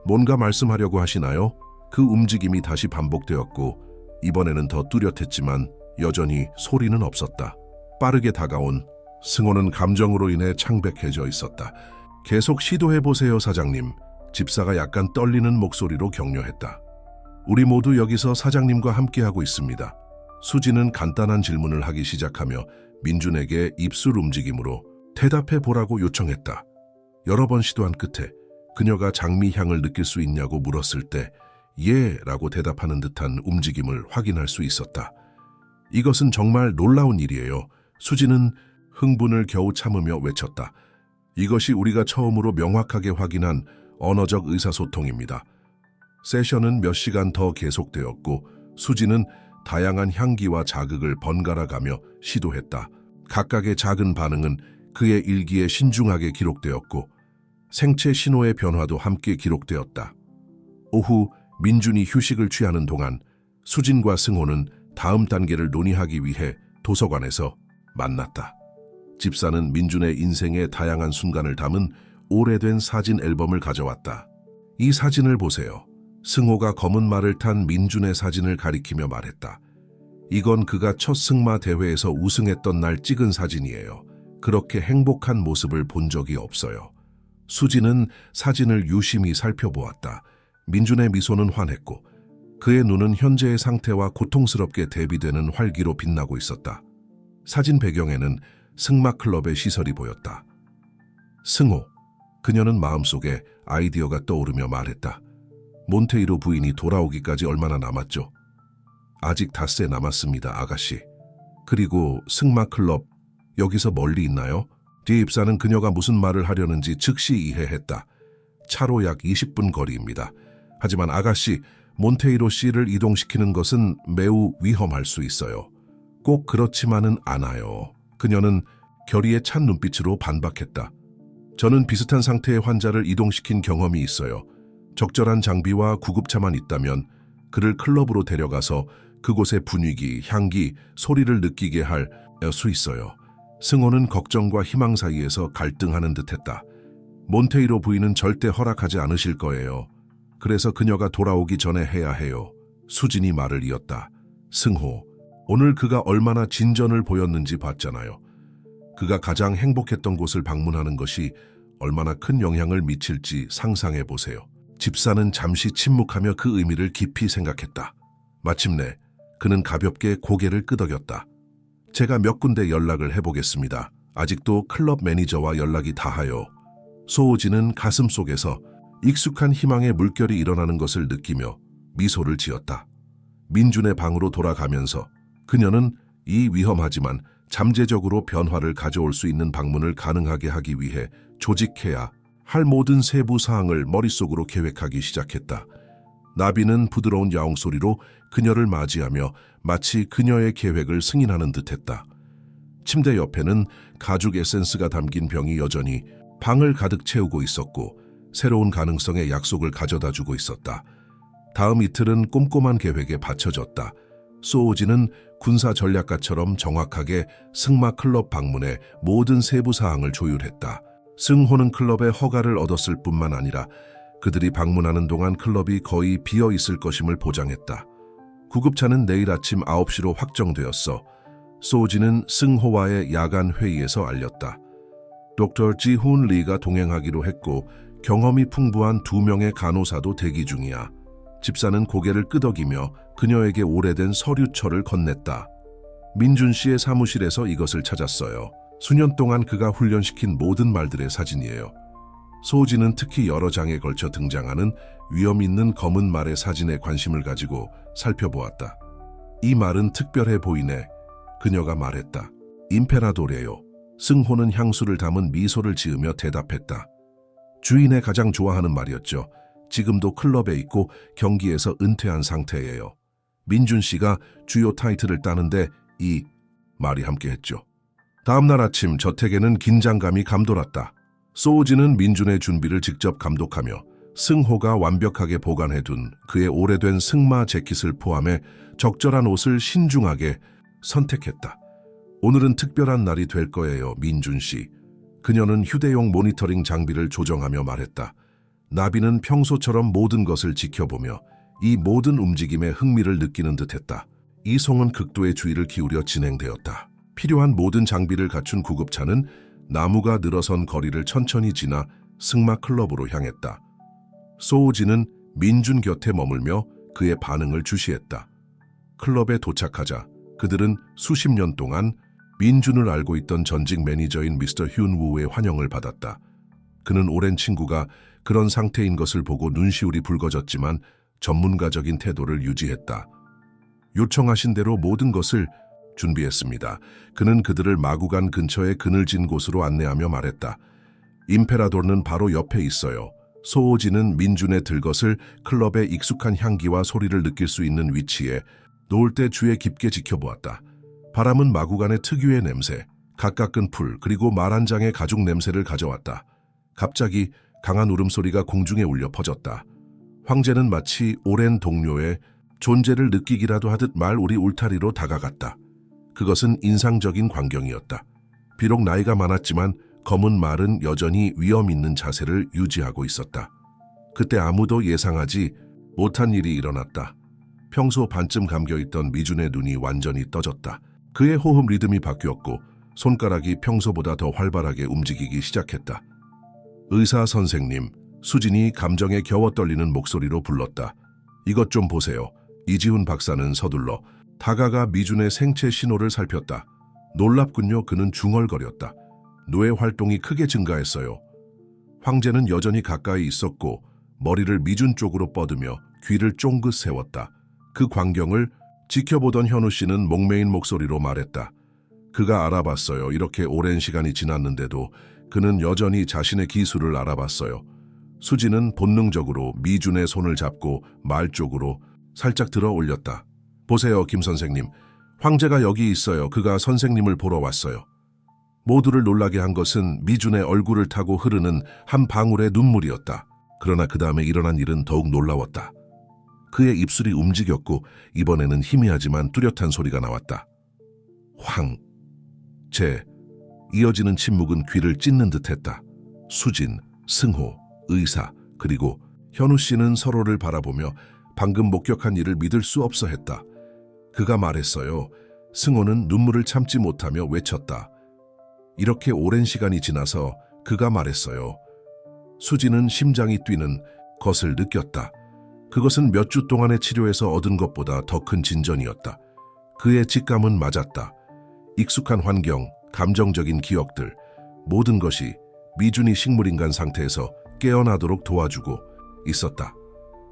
Speaker 1: 뭔가 말씀하려고 하시나요? 그 움직임이 다시 반복되었고 이번에는 더 뚜렷했지만 여전히 소리는 없었다. 빠르게 다가온 승호는 감정으로 인해 창백해져 있었다. 계속 시도해보세요, 사장님. 집사가 약간 떨리는 목소리로 격려했다. 우리 모두 여기서 사장님과 함께하고 있습니다. 수지는 간단한 질문을 하기 시작하며 민준에게 입술 움직임으로 대답해보라고 요청했다. 여러 번 시도한 끝에 그녀가 장미 향을 느낄 수 있냐고 물었을 때 예 라고 대답하는 듯한 움직임을 확인할 수 있었다. 이것은 정말 놀라운 일이에요. 수지는 흥분을 겨우 참으며 외쳤다. 이것이 우리가 처음으로 명확하게 확인한 언어적 의사소통입니다. 세션은 몇 시간 더 계속되었고 수지는 다양한 향기와 자극을 번갈아가며 시도했다. 각각의 작은 반응은 그의 일기에 신중하게 기록되었고 생체 신호의 변화도 함께 기록되었다. 오후 민준이 휴식을 취하는 동안 수진과 승호는 다음 단계를 논의하기 위해 도서관에서 만났다. 집사는 민준의 인생의 다양한 순간을 담은 오래된 사진 앨범을 가져왔다. 이 사진을 보세요. 승호가 검은 말을 탄 민준의 사진을 가리키며 말했다. 이건 그가 첫 승마 대회에서 우승했던 날 찍은 사진이에요. 그렇게 행복한 모습을 본 적이 없어요. 수지는 사진을 유심히 살펴보았다. 민준의 미소는 환했고 그의 눈은 현재의 상태와 고통스럽게 대비되는 활기로 빛나고 있었다. 사진 배경에는 승마클럽의 시설이 보였다. 승호, 그녀는 마음속에 아이디어가 떠오르며 말했다. 몬테이로 부인이 돌아오기까지 얼마나 남았죠? 아직 닷새 남았습니다, 아가씨. 그리고 승마클럽, 여기서 멀리 있나요? 뒤 입사는 그녀가 무슨 말을 하려는지 즉시 이해했다. 차로 약 20분 거리입니다. 하지만 아가씨, 몬테이로 씨를 이동시키는 것은 매우 위험할 수 있어요. 꼭 그렇지만은 않아요. 그녀는 결의에 찬 눈빛으로 반박했다. 저는 비슷한 상태의 환자를 이동시킨 경험이 있어요. 적절한 장비와 구급차만 있다면 그를 클럽으로 데려가서 그곳의 분위기, 향기, 소리를 느끼게 할 수 있어요. 승호는 걱정과 희망 사이에서 갈등하는 듯했다. 몬테이로 부인은 절대 허락하지 않으실 거예요. 그래서 그녀가 돌아오기 전에 해야 해요. 수진이 말을 이었다. 승호, 오늘 그가 얼마나 진전을 보였는지 봤잖아요. 그가 가장 행복했던 곳을 방문하는 것이 얼마나 큰 영향을 미칠지 상상해 보세요. 집사는 잠시 침묵하며 그 의미를 깊이 생각했다. 마침내 그는 가볍게 고개를 끄덕였다. 제가 몇 군데 연락을 해보겠습니다. 아직도 클럽 매니저와 연락이 닿아요. 소호진은 가슴속에서 익숙한 희망의 물결이 일어나는 것을 느끼며 미소를 지었다. 민준의 방으로 돌아가면서 그녀는 이 위험하지만 잠재적으로 변화를 가져올 수 있는 방문을 가능하게 하기 위해 조직해야 할 모든 세부 사항을 머릿속으로 계획하기 시작했다. 나비는 부드러운 야옹 소리로 그녀를 맞이하며 마치 그녀의 계획을 승인하는 듯했다. 침대 옆에는 가죽 에센스가 담긴 병이 여전히 방을 가득 채우고 있었고 새로운 가능성의 약속을 가져다주고 있었다. 다음 이틀은 꼼꼼한 계획에 바쳐졌다. 소호진은 군사 전략가처럼 정확하게 승마 클럽 방문의 모든 세부 사항을 조율했다. 승호는 클럽의 허가를 얻었을 뿐만 아니라 그들이 방문하는 동안 클럽이 거의 비어 있을 것임을 보장했다. 구급차는 내일 아침 9시로 확정되었어. 소호진은 승호와의 야간 회의에서 알렸다. 닥터 지훈 리가 동행하기로 했고 경험이 풍부한 2명의 간호사도 대기 중이야. 집사는 고개를 끄덕이며 그녀에게 오래된 서류철을 건넸다. 민준 씨의 사무실에서 이것을 찾았어요. 수년 동안 그가 훈련시킨 모든 말들의 사진이에요. 소호진은 특히 여러 장에 걸쳐 등장하는 위험 있는 검은 말의 사진에 관심을 가지고 살펴보았다. 이 말은 특별해 보이네. 그녀가 말했다. 임페라도레요. 승호는 향수를 담은 미소를 지으며 대답했다. 주인의 가장 좋아하는 말이었죠. 지금도 클럽에 있고 경기에서 은퇴한 상태예요. 민준 씨가 주요 타이틀을 따는데 이 말이 함께했죠. 다음 날 아침 저택에는 긴장감이 감돌았다. 소호진은 민준의 준비를 직접 감독하며 승호가 완벽하게 보관해둔 그의 오래된 승마 재킷을 포함해 적절한 옷을 신중하게 선택했다. 오늘은 특별한 날이 될 거예요, 민준 씨. 그녀는 휴대용 모니터링 장비를 조정하며 말했다. 나비는 평소처럼 모든 것을 지켜보며 이 모든 움직임에 흥미를 느끼는 듯했다. 이송은 극도의 주의를 기울여 진행되었다. 필요한 모든 장비를 갖춘 구급차는 나무가 늘어선 거리를 천천히 지나 승마 클럽으로 향했다. 소호진은 민준 곁에 머물며 그의 반응을 주시했다. 클럽에 도착하자 그들은 수십 년 동안 민준을 알고 있던 전직 매니저인 미스터 휴은우의 환영을 받았다. 그는 오랜 친구가 그런 상태인 것을 보고 눈시울이 붉어졌지만 전문가적인 태도를 유지했다. 요청하신 대로 모든 것을 준비했습니다. 그는 그들을 마구간 근처의 그늘진 곳으로 안내하며 말했다. 임페라도르는 바로 옆에 있어요. 소호진은 민준의 들것을 클럽의 익숙한 향기와 소리를 느낄 수 있는 위치에 놓을 때 주에 깊게 지켜보았다. 바람은 마구간의 특유의 냄새, 가까운 풀, 그리고 말 한 장의 가죽 냄새를 가져왔다. 갑자기 강한 울음소리가 공중에 울려 퍼졌다. 황제는 마치 오랜 동료의 존재를 느끼기라도 하듯 말 우리 울타리로 다가갔다. 그것은 인상적인 광경이었다. 비록 나이가 많았지만 검은 말은 여전히 위험 있는 자세를 유지하고 있었다. 그때 아무도 예상하지 못한 일이 일어났다. 평소 반쯤 감겨있던 미준의 눈이 완전히 떠졌다. 그의 호흡 리듬이 바뀌었고 손가락이 평소보다 더 활발하게 움직이기 시작했다. 의사 선생님, 수진이 감정에 겨워 떨리는 목소리로 불렀다. 이것 좀 보세요. 이지훈 박사는 서둘러 다가가 미준의 생체 신호를 살폈다. 놀랍군요. 그는 중얼거렸다. 뇌 활동이 크게 증가했어요. 황제는 여전히 가까이 있었고 머리를 미준 쪽으로 뻗으며 귀를 쫑긋 세웠다. 그 광경을 지켜보던 현우 씨는 목매인 목소리로 말했다. 그가 알아봤어요. 이렇게 오랜 시간이 지났는데도 그는 여전히 자신의 기술을 알아봤어요. 수지는 본능적으로 미준의 손을 잡고 말 쪽으로 살짝 들어 올렸다. 보세요, 김 선생님. 황제가 여기 있어요. 그가 선생님을 보러 왔어요. 모두를 놀라게 한 것은 미준의 얼굴을 타고 흐르는 한 방울의 눈물이었다. 그러나 그 다음에 일어난 일은 더욱 놀라웠다. 그의 입술이 움직였고 이번에는 희미하지만 뚜렷한 소리가 나왔다. 황제. 이어지는 침묵은 귀를 찢는 듯했다. 수진, 승호, 의사, 그리고 현우 씨는 서로를 바라보며 방금 목격한 일을 믿을 수 없어 했다. 그가 말했어요. 승호는 눈물을 참지 못하며 외쳤다. 이렇게 오랜 시간이 지나서 그가 말했어요. 수진은 심장이 뛰는 것을 느꼈다. 그것은 몇 주 동안의 치료에서 얻은 것보다 더 큰 진전이었다. 그의 직감은 맞았다. 익숙한 환경, 감정적인 기억들, 모든 것이 미준이 식물인간 상태에서 깨어나도록 도와주고 있었다.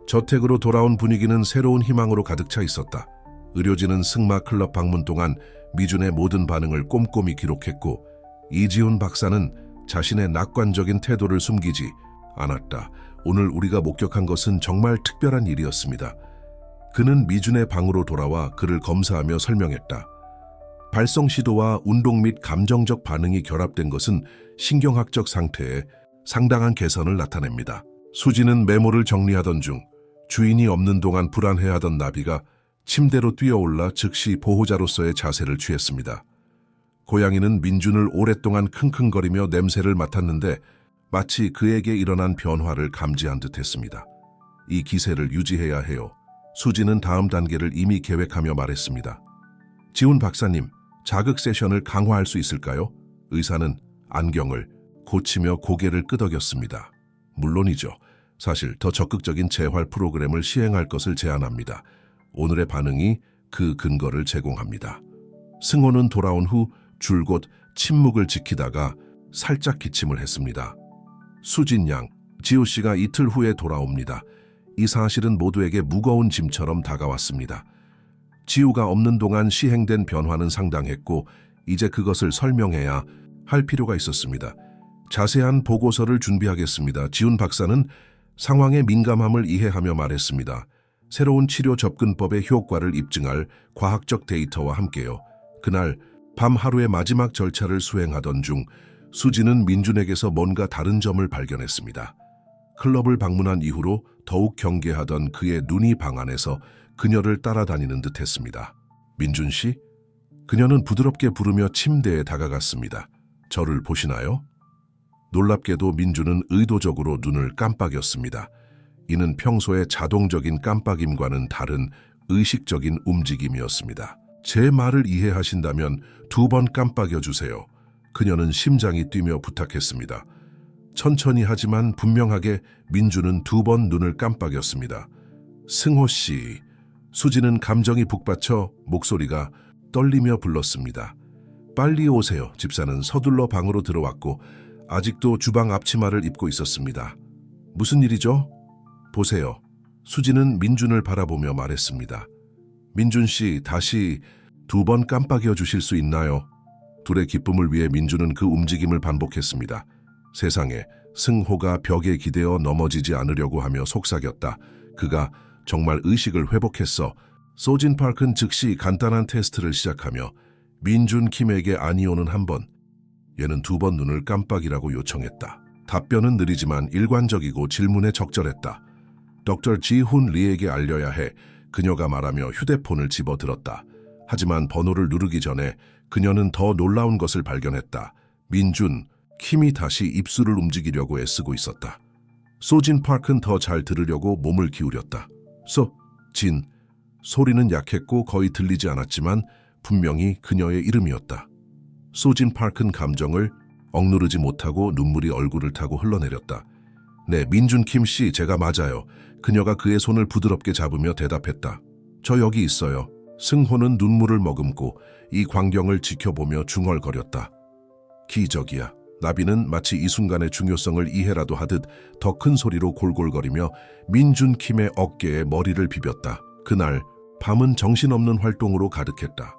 Speaker 1: 저택으로 돌아온 분위기는 새로운 희망으로 가득 차 있었다. 의료진은 승마 클럽 방문 동안 미준의 모든 반응을 꼼꼼히 기록했고 이지훈 박사는 자신의 낙관적인 태도를 숨기지 않았다. 오늘 우리가 목격한 것은 정말 특별한 일이었습니다. 그는 미준의 방으로 돌아와 그를 검사하며 설명했다. 발성 시도와 운동 및 감정적 반응이 결합된 것은 신경학적 상태에 상당한 개선을 나타냅니다. 수지는 메모를 정리하던 중 주인이 없는 동안 불안해하던 나비가 침대로 뛰어올라 즉시 보호자로서의 자세를 취했습니다. 고양이는 민준을 오랫동안 킁킁거리며 냄새를 맡았는데 마치 그에게 일어난 변화를 감지한 듯했습니다. 이 기세를 유지해야 해요. 수지는 다음 단계를 이미 계획하며 말했습니다. 지훈 박사님, 자극 세션을 강화할 수 있을까요? 의사는 안경을 고치며 고개를 끄덕였습니다. 물론이죠. 사실 더 적극적인 재활 프로그램을 시행할 것을 제안합니다. 오늘의 반응이 그 근거를 제공합니다. 승호는 돌아온 후 줄곧 침묵을 지키다가 살짝 기침을 했습니다. 수진 양, 지우 씨가 이틀 후에 돌아옵니다. 이 사실은 모두에게 무거운 짐처럼 다가왔습니다. 지우가 없는 동안 시행된 변화는 상당했고 이제 그것을 설명해야 할 필요가 있었습니다. 자세한 보고서를 준비하겠습니다. 지훈 박사는 상황의 민감함을 이해하며 말했습니다. 새로운 치료 접근법의 효과를 입증할 과학적 데이터와 함께요. 그날 밤 하루의 마지막 절차를 수행하던 중 수지는 민준에게서 뭔가 다른 점을 발견했습니다. 클럽을 방문한 이후로 더욱 경계하던 그의 눈이 방 안에서 그녀를 따라다니는 듯했습니다. 민준 씨? 그녀는 부드럽게 부르며 침대에 다가갔습니다. 저를 보시나요? 놀랍게도 민준은 의도적으로 눈을 깜빡였습니다. 이는 평소의 자동적인 깜빡임과는 다른 의식적인 움직임이었습니다. 제 말을 이해하신다면 2번 깜빡여 주세요. 그녀는 심장이 뛰며 부탁했습니다. 천천히 하지만 분명하게 민주는 2번 눈을 깜빡였습니다. 승호 씨. 수지는 감정이 북받쳐 목소리가 떨리며 불렀습니다. 빨리 오세요. 집사는 서둘러 방으로 들어왔고 아직도 주방 앞치마를 입고 있었습니다. 무슨 일이죠? 보세요. 수지는 민준을 바라보며 말했습니다. 민준 씨, 다시 2번 깜빡여 주실 수 있나요? 둘의 기쁨을 위해 민준은 그 움직임을 반복했습니다. 세상에, 승호가 벽에 기대어 넘어지지 않으려고 하며 속삭였다. 그가 정말 의식을 회복했어. 소진 파크는 즉시 간단한 테스트를 시작하며 민준 킴에게 아니오는 1번, 얘는 2번 눈을 깜빡이라고 요청했다. 답변은 느리지만 일관적이고 질문에 적절했다. 덕터 지훈 리에게 알려야 해. 그녀가 말하며 휴대폰을 집어들었다. 하지만 번호를 누르기 전에 그녀는 더 놀라운 것을 발견했다. 민준, 킴이 다시 입술을 움직이려고 애쓰고 있었다. 소진 파크는 더 잘 들으려고 몸을 기울였다. 진. 소리는 약했고 거의 들리지 않았지만 분명히 그녀의 이름이었다. 소진 파크는 감정을 억누르지 못하고 눈물이 얼굴을 타고 흘러내렸다. 네, 민준 킴 씨, 제가 맞아요. 그녀가 그의 손을 부드럽게 잡으며 대답했다. 저 여기 있어요. 승호는 눈물을 머금고 이 광경을 지켜보며 중얼거렸다. 기적이야. 나비는 마치 이 순간의 중요성을 이해라도 하듯 더 큰 소리로 골골거리며 민준 킴의 어깨에 머리를 비볐다. 그날 밤은 정신없는 활동으로 가득했다.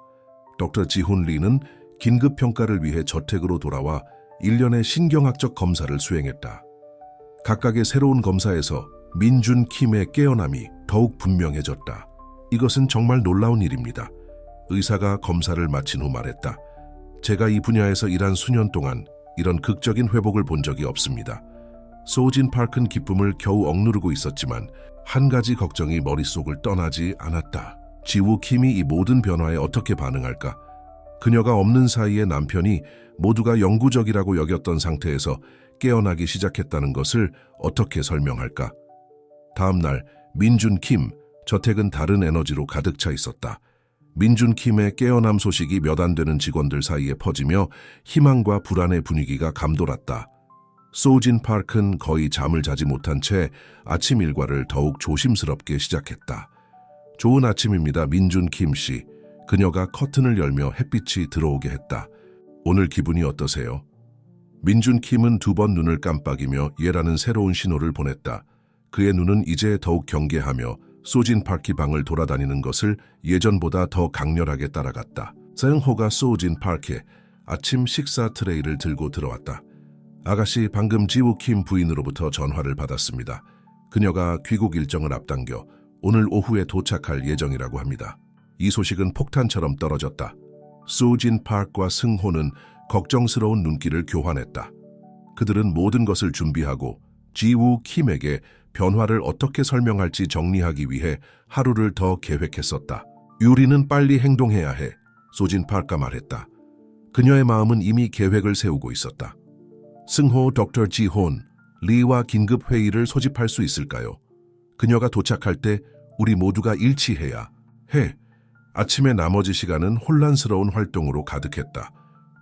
Speaker 1: 덕터 지훈 리는 긴급 평가를 위해 저택으로 돌아와 일련의 신경학적 검사를 수행했다. 각각의 새로운 검사에서 민준 킴의 깨어남이 더욱 분명해졌다. 이것은 정말 놀라운 일입니다. 의사가 검사를 마친 후 말했다. 제가 이 분야에서 일한 수년 동안 이런 극적인 회복을 본 적이 없습니다. 소진 파크는 기쁨을 겨우 억누르고 있었지만 한 가지 걱정이 머릿속을 떠나지 않았다. 지우 킴이 이 모든 변화에 어떻게 반응할까? 그녀가 없는 사이에 남편이 모두가 영구적이라고 여겼던 상태에서 깨어나기 시작했다는 것을 어떻게 설명할까? 다음 날 민준 킴, 저택은 다른 에너지로 가득 차 있었다. 민준 킴의 깨어남 소식이 몇 안 되는 직원들 사이에 퍼지며 희망과 불안의 분위기가 감돌았다. 소진 파크는 거의 잠을 자지 못한 채 아침 일과를 더욱 조심스럽게 시작했다. 좋은 아침입니다, 민준 킴 씨. 그녀가 커튼을 열며 햇빛이 들어오게 했다. 오늘 기분이 어떠세요? 민준 킴은 2번 눈을 깜빡이며 예라는 새로운 신호를 보냈다. 그의 눈은 이제 더욱 경계하며 소진 파크 방을 돌아다니는 것을 예전보다 더 강렬하게 따라갔다. 승호가 소진 파크에 아침 식사 트레이를 들고 들어왔다. 아가씨, 방금 지우 킴 부인으로부터 전화를 받았습니다. 그녀가 귀국 일정을 앞당겨 오늘 오후에 도착할 예정이라고 합니다. 이 소식은 폭탄처럼 떨어졌다. 소진 파크와 승호는 걱정스러운 눈길을 교환했다. 그들은 모든 것을 준비하고 지우 킴에게 변화를 어떻게 설명할지 정리하기 위해 하루를 더 계획했었다. 유리는 빨리 행동해야 해, 소진 파크가 말했다. 그녀의 마음은 이미 계획을 세우고 있었다. 승호, 덕터 지훈, 리와 긴급 회의를 소집할 수 있을까요? 그녀가 도착할 때 우리 모두가 일치해야 해. 아침의 나머지 시간은 혼란스러운 활동으로 가득했다.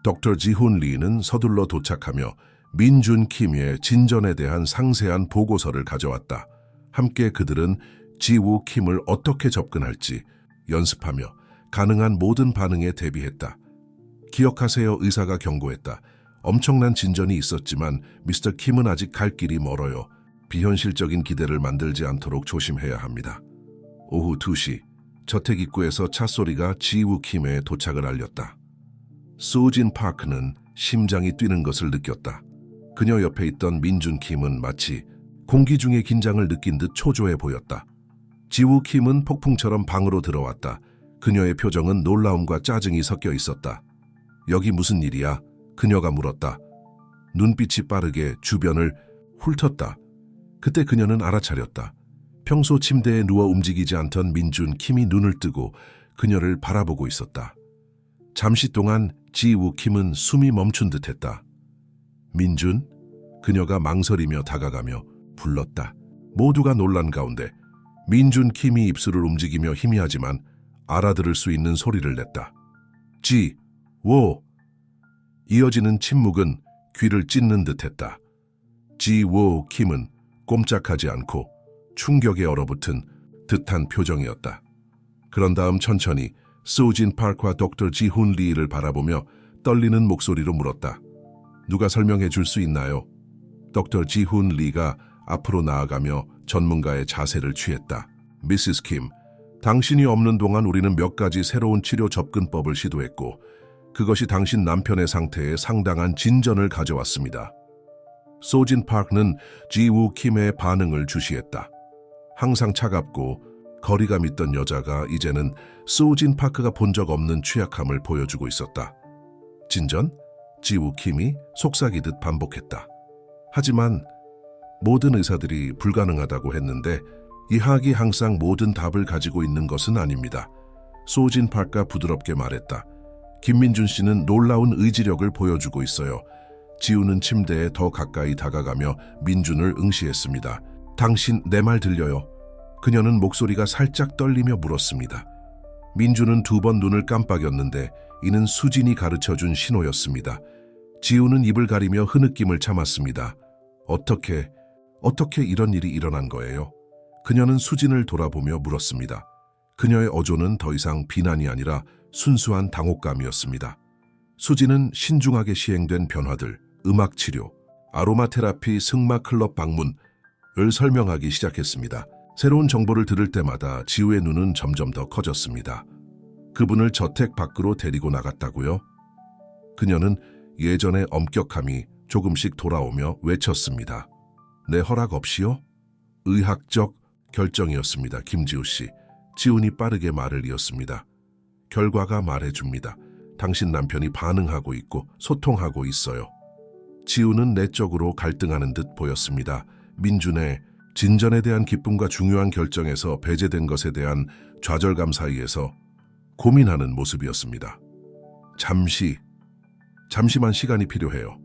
Speaker 1: 덕터 지훈 리는 서둘러 도착하며 민준 킴의 진전에 대한 상세한 보고서를 가져왔다. 함께 그들은 지우 킴을 어떻게 접근할지 연습하며 가능한 모든 반응에 대비했다. 기억하세요, 의사가 경고했다. 엄청난 진전이 있었지만 미스터 킴은 아직 갈 길이 멀어요. 비현실적인 기대를 만들지 않도록 조심해야 합니다. 오후 2시, 저택 입구에서 차 소리가 지우 킴의 도착을 알렸다. 소진 파크는 심장이 뛰는 것을 느꼈다. 그녀 옆에 있던 민준 킴은 마치 공기 중의 긴장을 느낀 듯 초조해 보였다. 지우 킴은 폭풍처럼 방으로 들어왔다. 그녀의 표정은 놀라움과 짜증이 섞여 있었다. 여기 무슨 일이야? 그녀가 물었다. 눈빛이 빠르게 주변을 훑었다. 그때 그녀는 알아차렸다. 평소 침대에 누워 움직이지 않던 민준 킴이 눈을 뜨고 그녀를 바라보고 있었다. 잠시 동안 지우 킴은 숨이 멈춘 듯했다. 민준? 그녀가 망설이며 다가가며 불렀다. 모두가 놀란 가운데 민준 킴이 입술을 움직이며 희미하지만 알아들을 수 있는 소리를 냈다. 지, 워. 이어지는 침묵은 귀를 찢는 듯했다. 지, 워, 킴은 꼼짝하지 않고 충격에 얼어붙은 듯한 표정이었다. 그런 다음 천천히 소진 파크와 덕터 지훈 리를 바라보며 떨리는 목소리로 물었다. 누가 설명해 줄 수 있나요? 덕터 지훈 리가 앞으로 나아가며 전문가의 자세를 취했다. 미시스 킴, 당신이 없는 동안 우리는 몇 가지 새로운 치료 접근법을 시도했고 그것이 당신 남편의 상태에 상당한 진전을 가져왔습니다. 소진 파크는 지우 킴의 반응을 주시했다. 항상 차갑고 거리감 있던 여자가 이제는 소진 파크가 본 적 없는 취약함을 보여주고 있었다. 진전? 지우 킴이 속삭이듯 반복했다. 하지만 모든 의사들이 불가능하다고 했는데 이학이 항상 모든 답을 가지고 있는 것은 아닙니다. 소진 파크가 부드럽게 말했다. 김민준 씨는 놀라운 의지력을 보여주고 있어요. 지우는 침대에 더 가까이 다가가며 민준을 응시했습니다. 당신 내 말 들려요? 그녀는 목소리가 살짝 떨리며 물었습니다. 민준은 2번 눈을 깜빡였는데 이는 수진이 가르쳐준 신호였습니다. 지우는 입을 가리며 흐느낌을 참았습니다. 어떻게 이런 일이 일어난 거예요? 그녀는 수진을 돌아보며 물었습니다. 그녀의 어조는 더 이상 비난이 아니라 순수한 당혹감이었습니다. 수진은 신중하게 시행된 변화들, 음악치료, 아로마 테라피, 승마 클럽 방문을 설명하기 시작했습니다. 새로운 정보를 들을 때마다 지우의 눈은 점점 더 커졌습니다. 그분을 저택 밖으로 데리고 나갔다고요? 그녀는 예전의 엄격함이 조금씩 돌아오며 외쳤습니다. 내 허락 없이요? 의학적 결정이었습니다. 김지우 씨. 지훈이 빠르게 말을 이었습니다. 결과가 말해줍니다. 당신 남편이 반응하고 있고 소통하고 있어요. 지우는 내적으로 갈등하는 듯 보였습니다. 민준의 진전에 대한 기쁨과 중요한 결정에서 배제된 것에 대한 좌절감 사이에서 고민하는 모습이었습니다. 잠시만 시간이 필요해요.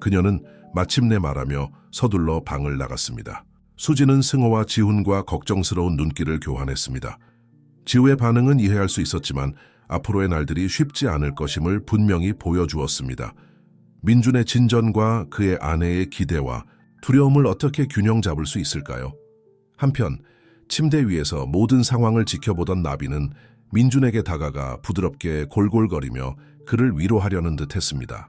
Speaker 1: 그녀는 마침내 말하며 서둘러 방을 나갔습니다. 수지는 승호와 지훈과 걱정스러운 눈길을 교환했습니다. 지우의 반응은 이해할 수 있었지만 앞으로의 날들이 쉽지 않을 것임을 분명히 보여주었습니다. 민준의 진전과 그의 아내의 기대와 두려움을 어떻게 균형 잡을 수 있을까요? 한편 침대 위에서 모든 상황을 지켜보던 나비는 민준에게 다가가 부드럽게 골골거리며 그를 위로하려는 듯 했습니다.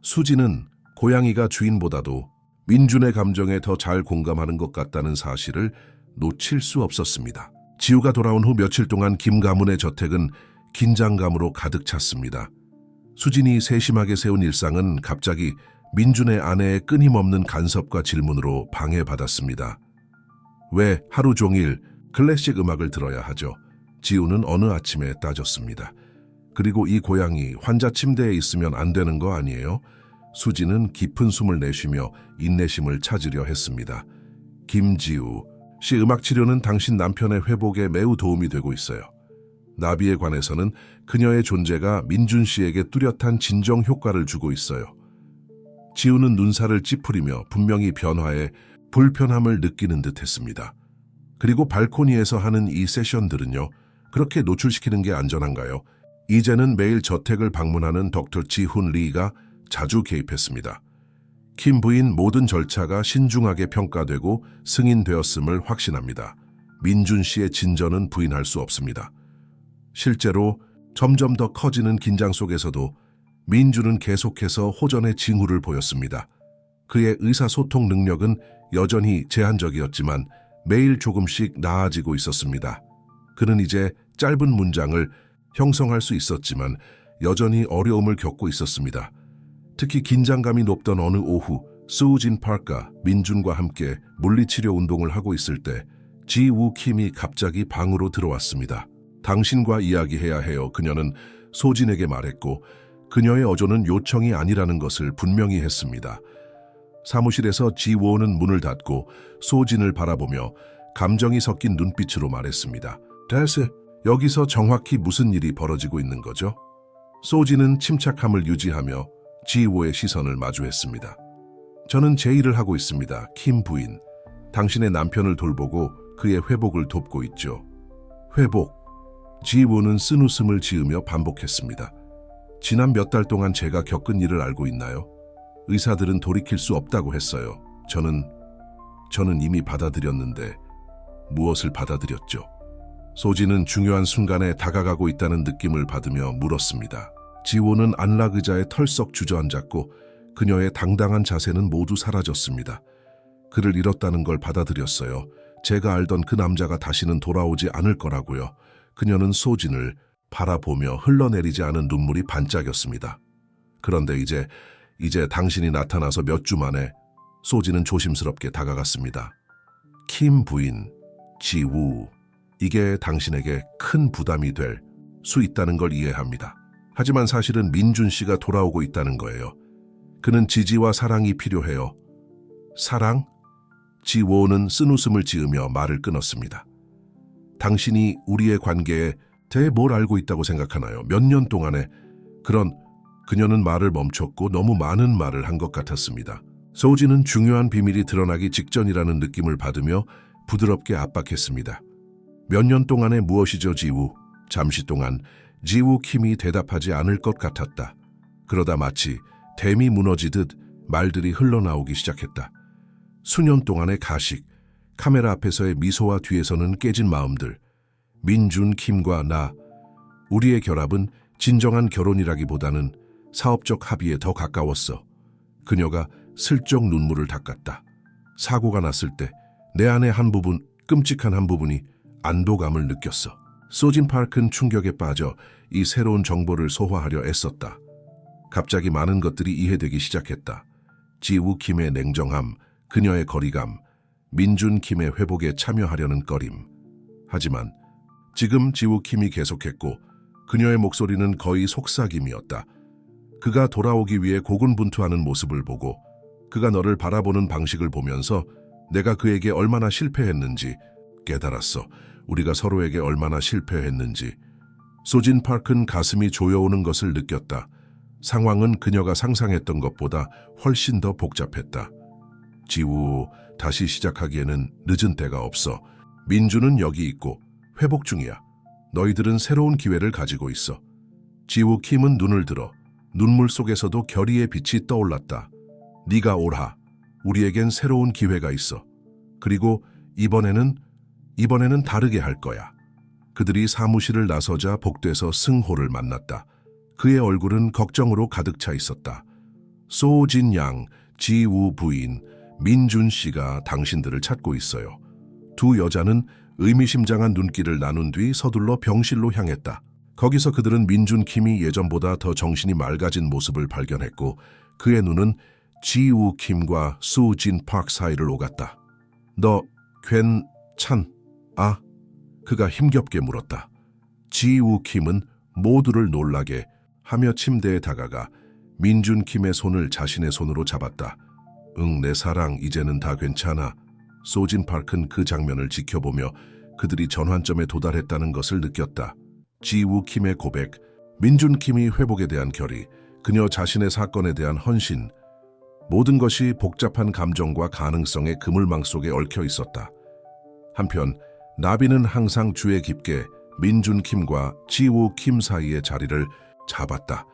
Speaker 1: 수지는 고양이가 주인보다도 민준의 감정에 더 잘 공감하는 것 같다는 사실을 놓칠 수 없었습니다. 지우가 돌아온 후 며칠 동안 김 가문의 저택은 긴장감으로 가득 찼습니다. 수진이 세심하게 세운 일상은 갑자기 민준의 아내의 끊임없는 간섭과 질문으로 방해받았습니다. 왜 하루 종일 클래식 음악을 들어야 하죠? 지우는 어느 아침에 따졌습니다. 그리고 이 고양이 환자 침대에 있으면 안 되는 거 아니에요? 수지는 깊은 숨을 내쉬며 인내심을 찾으려 했습니다. 김지우 씨, 음악치료는 당신 남편의 회복에 매우 도움이 되고 있어요. 나비에 관해서는 그녀의 존재가 민준 씨에게 뚜렷한 진정 효과를 주고 있어요. 지우는 눈살을 찌푸리며 분명히 변화에 불편함을 느끼는 듯 했습니다. 그리고 발코니에서 하는 이 세션들은요, 그렇게 노출시키는 게 안전한가요? 이제는 매일 저택을 방문하는 덕터 지훈 리가 자주 개입했습니다. 킴 부인 모든 절차가 신중하게 평가되고 승인되었음을 확신합니다. 민준 씨의 진전은 부인할 수 없습니다. 실제로 점점 더 커지는 긴장 속에서도 민준은 계속해서 호전의 징후를 보였습니다. 그의 의사소통 능력은 여전히 제한적이었지만 매일 조금씩 나아지고 있었습니다. 그는 이제 짧은 문장을 형성할 수 있었지만 여전히 어려움을 겪고 있었습니다. 특히 긴장감이 높던 어느 오후, 소진 파크가 민준과 함께 물리치료 운동을 하고 있을 때 지우 킴이 갑자기 방으로 들어왔습니다. 당신과 이야기해야 해요. 그녀는 소진에게 말했고 그녀의 어조는 요청이 아니라는 것을 분명히 했습니다. 사무실에서 지우는 문을 닫고 소진을 바라보며 감정이 섞인 눈빛으로 말했습니다. 대체 여기서 정확히 무슨 일이 벌어지고 있는 거죠? 소진은 침착함을 유지하며 지우의 시선을 마주했습니다. 저는 제 일을 하고 있습니다. 킴 부인. 당신의 남편을 돌보고 그의 회복을 돕고 있죠. 회복. 지우는 쓴웃음을 지으며 반복했습니다. 지난 몇 달 동안 제가 겪은 일을 알고 있나요? 의사들은 돌이킬 수 없다고 했어요. 저는 이미 받아들였는데 무엇을 받아들였죠? 소진은 중요한 순간에 다가가고 있다는 느낌을 받으며 물었습니다. 지호는 안락 의자에 털썩 주저앉았고 그녀의 당당한 자세는 모두 사라졌습니다. 그를 잃었다는 걸 받아들였어요. 제가 알던 그 남자가 다시는 돌아오지 않을 거라고요. 그녀는 소진을 바라보며 흘러내리지 않은 눈물이 반짝였습니다. 그런데 이제 당신이 나타나서 몇 주 만에 소진은 조심스럽게 다가갔습니다. 킴 부인, 지우, 이게 당신에게 큰 부담이 될 수 있다는 걸 이해합니다. 하지만 사실은 민준 씨가 돌아오고 있다는 거예요. 그는 지지와 사랑이 필요해요. 사랑? 지우는 쓴웃음을 지으며 말을 끊었습니다. 당신이 우리의 관계에 대해 뭘 알고 있다고 생각하나요? 몇 년 동안에 그녀는 말을 멈췄고 너무 많은 말을 한 것 같았습니다. 소진은 중요한 비밀이 드러나기 직전이라는 느낌을 받으며 부드럽게 압박했습니다. 몇 년 동안에 무엇이죠, 지우? 잠시 동안 지우 킴이 대답하지 않을 것 같았다. 그러다 마치 댐이 무너지듯 말들이 흘러나오기 시작했다. 수년 동안의 가식, 카메라 앞에서의 미소와 뒤에서는 깨진 마음들. 민준, 킴과 나, 우리의 결합은 진정한 결혼이라기보다는 사업적 합의에 더 가까웠어. 그녀가 슬쩍 눈물을 닦았다. 사고가 났을 때 내 안의 한 부분, 끔찍한 한 부분이 안도감을 느꼈어. 소진 파크는 충격에 빠져 이 새로운 정보를 소화하려 애썼다. 갑자기 많은 것들이 이해되기 시작했다. 지우 킴의 냉정함, 그녀의 거리감, 민준 킴의 회복에 참여하려는 꺼림. 하지만 지금 지우 킴이 계속했고 그녀의 목소리는 거의 속삭임이었다. 그가 돌아오기 위해 고군분투하는 모습을 보고 그가 너를 바라보는 방식을 보면서 내가 그에게 얼마나 실패했는지 깨달았어. 우리가 서로에게 얼마나 실패했는지. 소진 파크는 가슴이 조여오는 것을 느꼈다. 상황은 그녀가 상상했던 것보다 훨씬 더 복잡했다. 지우, 다시 시작하기에는 늦은 때가 없어. 민주는 여기 있고 회복 중이야. 너희들은 새로운 기회를 가지고 있어. 지우 킴은 눈을 들어 눈물 속에서도 결의의 빛이 떠올랐다. 네가 옳아. 우리에겐 새로운 기회가 있어. 그리고 이번에는 다르게 할 거야. 그들이 사무실을 나서자 복도에서 승호를 만났다. 그의 얼굴은 걱정으로 가득 차 있었다. 소진 양, 지우 부인, 민준 씨가 당신들을 찾고 있어요. 두 여자는 의미심장한 눈길을 나눈 뒤 서둘러 병실로 향했다. 거기서 그들은 민준 킴이 예전보다 더 정신이 맑아진 모습을 발견했고 그의 눈은 지우 킴과 소진 파크 사이를 오갔다. 너 괜찮아? 그가 힘겹게 물었다. 지우 킴은 모두를 놀라게 하며 침대에 다가가 민준 킴의 손을 자신의 손으로 잡았다. 응, 내 사랑, 이제는 다 괜찮아. 소진 파크는 그 장면을 지켜보며 그들이 전환점에 도달했다는 것을 느꼈다. 지우 킴의 고백, 민준 킴이 회복에 대한 결의, 그녀 자신의 사건에 대한 헌신, 모든 것이 복잡한 감정과 가능성의 그물망 속에 얽혀 있었다. 한편 나비는 항상 주의 깊게 민준 킴과 지우 킴 사이의 자리를 잡았다.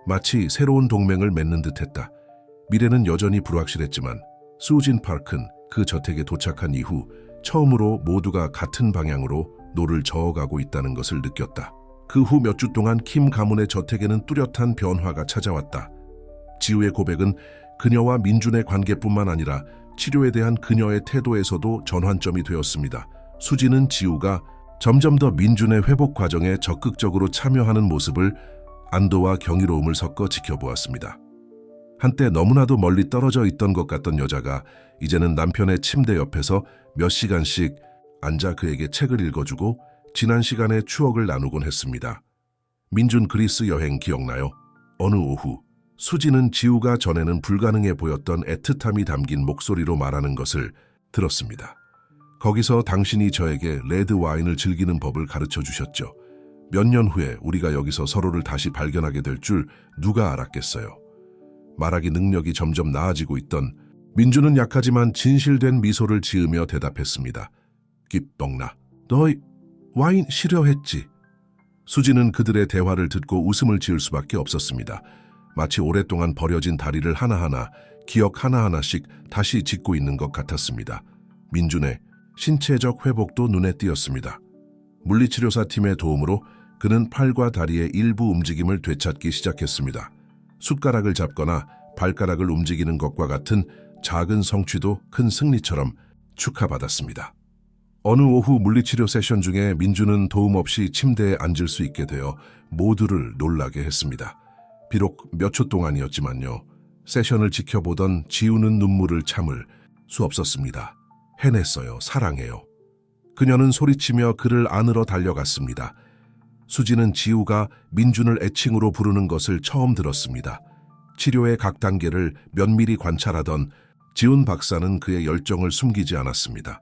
Speaker 1: 마치 새로운 동맹을 맺는 듯했다. 미래는 여전히 불확실했지만 소진 파크는 그 저택에 도착한 이후 처음으로 모두가 같은 방향으로 노를 저어가고 있다는 것을 느꼈다. 그 후 몇 주 동안 킴 가문의 저택에는 뚜렷한 변화가 찾아왔다. 지우의 고백은 그녀와 민준의 관계뿐만 아니라 치료에 대한 그녀의 태도에서도 전환점이 되었습니다. 수지는 지우가 점점 더 민준의 회복 과정에 적극적으로 참여하는 모습을 안도와 경이로움을 섞어 지켜보았습니다. 한때 너무나도 멀리 떨어져 있던 것 같던 여자가 이제는 남편의 침대 옆에서 몇 시간씩 앉아 그에게 책을 읽어주고 지난 시간의 추억을 나누곤 했습니다. 민준 그리스 여행 기억나요? 어느 오후 수지는 지우가 전에는 불가능해 보였던 애틋함이 담긴 목소리로 말하는 것을 들었습니다. 거기서 당신이 저에게 레드 와인을 즐기는 법을 가르쳐 주셨죠. 몇 년 후에 우리가 여기서 서로를 다시 발견하게 될 줄 누가 알았겠어요. 말하기 능력이 점점 나아지고 있던 민주는 약하지만 진실된 미소를 지으며 대답했습니다. 기뻥나, 너 와인 싫어했지? 수지는 그들의 대화를 듣고 웃음을 지을 수밖에 없었습니다. 마치 오랫동안 버려진 다리를 하나하나, 기억 하나하나씩 다시 짓고 있는 것 같았습니다. 민준의 신체적 회복도 눈에 띄었습니다. 물리치료사 팀의 도움으로 그는 팔과 다리의 일부 움직임을 되찾기 시작했습니다. 숟가락을 잡거나 발가락을 움직이는 것과 같은 작은 성취도 큰 승리처럼 축하받았습니다. 어느 오후 물리치료 세션 중에 민주는 도움 없이 침대에 앉을 수 있게 되어 모두를 놀라게 했습니다. 비록 몇 초 동안이었지만요. 세션을 지켜보던 지우는 눈물을 참을 수 없었습니다. 해냈어요. 사랑해요. 그녀는 소리치며 그를 안으러 달려갔습니다. 수지는 지우가 민준을 애칭으로 부르는 것을 처음 들었습니다. 치료의 각 단계를 면밀히 관찰하던 지훈 박사는 그의 열정을 숨기지 않았습니다.